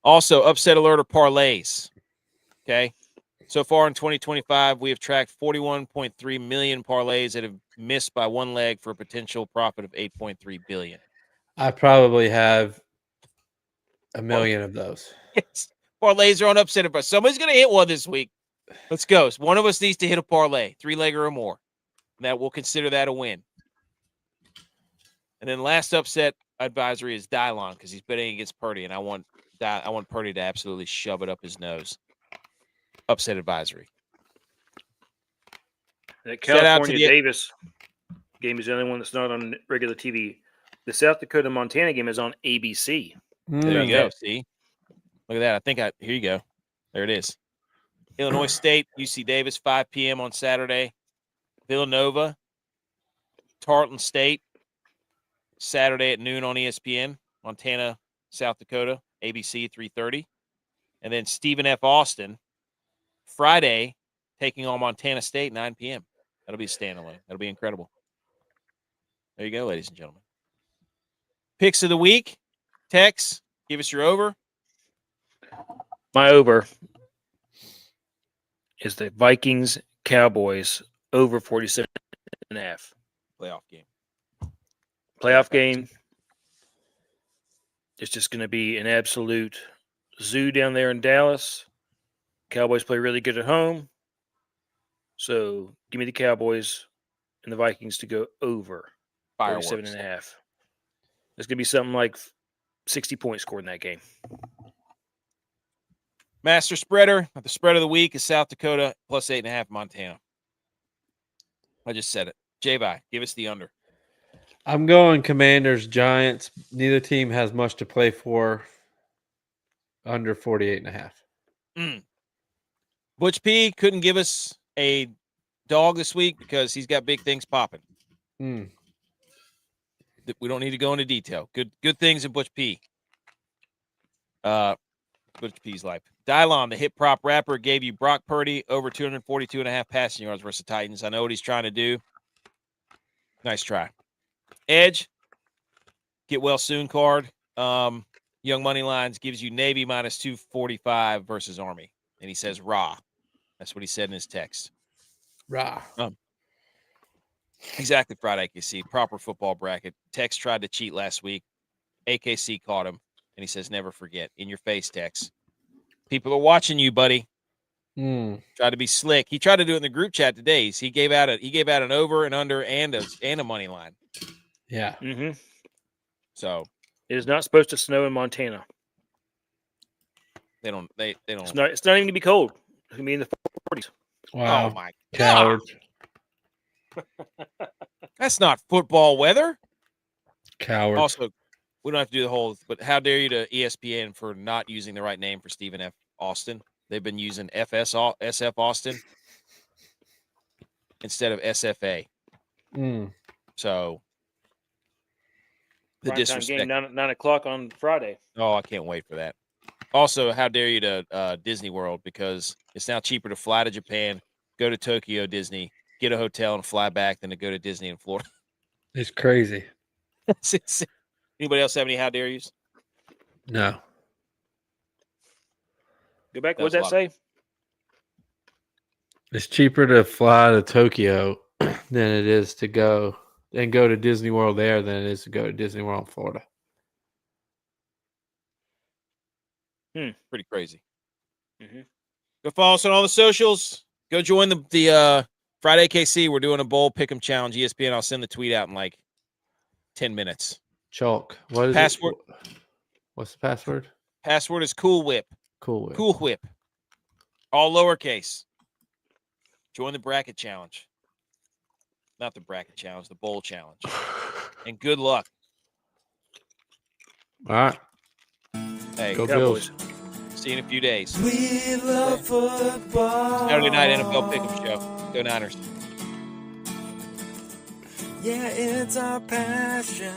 Also, upset alert or parlays. Okay. So far in 2025, we have tracked 41.3 million parlays that have missed by one leg for a potential profit of 8.3 billion. I probably have a million of those. Yes. Parlays are on upset advisory. Somebody's going to hit one this week. Let's go. One of us needs to hit a parlay, 3-legger or more. And that we'll consider that a win. And then last upset advisory is Dylon because he's betting against Purdy, and I want Purdy to absolutely shove it up his nose. Upset advisory. That Shout out to California Davis game is the only one that's not on regular TV. The South Dakota Montana game is on ABC. There you go. See? Look at that. Here you go. There it is. Illinois State, UC Davis, 5 p.m. on Saturday. Villanova, Tarleton State, Saturday at noon on ESPN. Montana, South Dakota, ABC, 3:30. And then Stephen F. Austin, Friday, taking on Montana State, 9 p.m. That'll be a standalone. That'll be incredible. There you go, ladies and gentlemen. Picks of the week. Tex, give us your over. My over is the Vikings Cowboys over 47.5. Playoff game. Playoff game. It's just going to be an absolute zoo down there in Dallas. Cowboys play really good at home. So give me the Cowboys and the Vikings to go over 47.5. There's going to be something like 60 points scored in that game. Master spreader. The spread of the week is South Dakota plus 8.5 Montana. I just said it. J-Bye, give us the under. I'm going Commanders, Giants. Neither team has much to play for. Under 48.5. Butch P couldn't give us a dog this week because he's got big things popping. We don't need to go into detail. Good things in Butch P. Butch P's life. Dylon, the hip prop rapper, gave you Brock Purdy over 242.5 passing yards versus Titans. I know what he's trying to do. Nice try. Edge, get well soon card. Young Money Lines gives you Navy -245 versus Army. And he says rah. That's what he said in his text. Rah. Exactly, Friday AKC. Proper football bracket. Tex tried to cheat last week. AKC caught him. And he says, never forget. In your face, Tex. People are watching you, buddy. Try to be slick. He tried to do it in the group chat today. He gave out an over and under and a money line. Yeah. Mm-hmm. So it is not supposed to snow in Montana. they don't. It's not even to be cold. It's gonna be in the 40s. Wow. Oh my Coward. God. That's not football weather. Coward. Also, we don't have to do the whole, but how dare you to ESPN for not using the right name for Stephen F. Austin? They've been using SF Austin instead of SFA. So the Primetime disrespect. game 9 o'clock on Friday. Oh, I can't wait for that. Also, how dare you to Disney World, because it's now cheaper to fly to Japan, go to Tokyo Disney, get a hotel, and fly back than to go to Disney in Florida. It's crazy. It's insane. Anybody else have any how dare yous? No. Go back. That What'd was a that lot. say? It's cheaper to fly to Tokyo than it is to go to Disney World there than it is to go to Disney World in Florida. Pretty crazy. Mm-hmm. Go follow us on all the socials. Go join the Friday KC. We're doing a bowl pick'em challenge. ESPN. I'll send the tweet out in like 10 minutes. Chalk. What is Password? it? What's the password? Password is Cool Whip. Cool Whip. Cool Whip. All lowercase. Join the bracket challenge. Not the bracket challenge, the bowl challenge. And good luck. All right. Hey, Go Cowboys. Bills. see you in a few days. We love football. Saturday night NFL pick'em show. Go Niners. Yeah, it's our passion.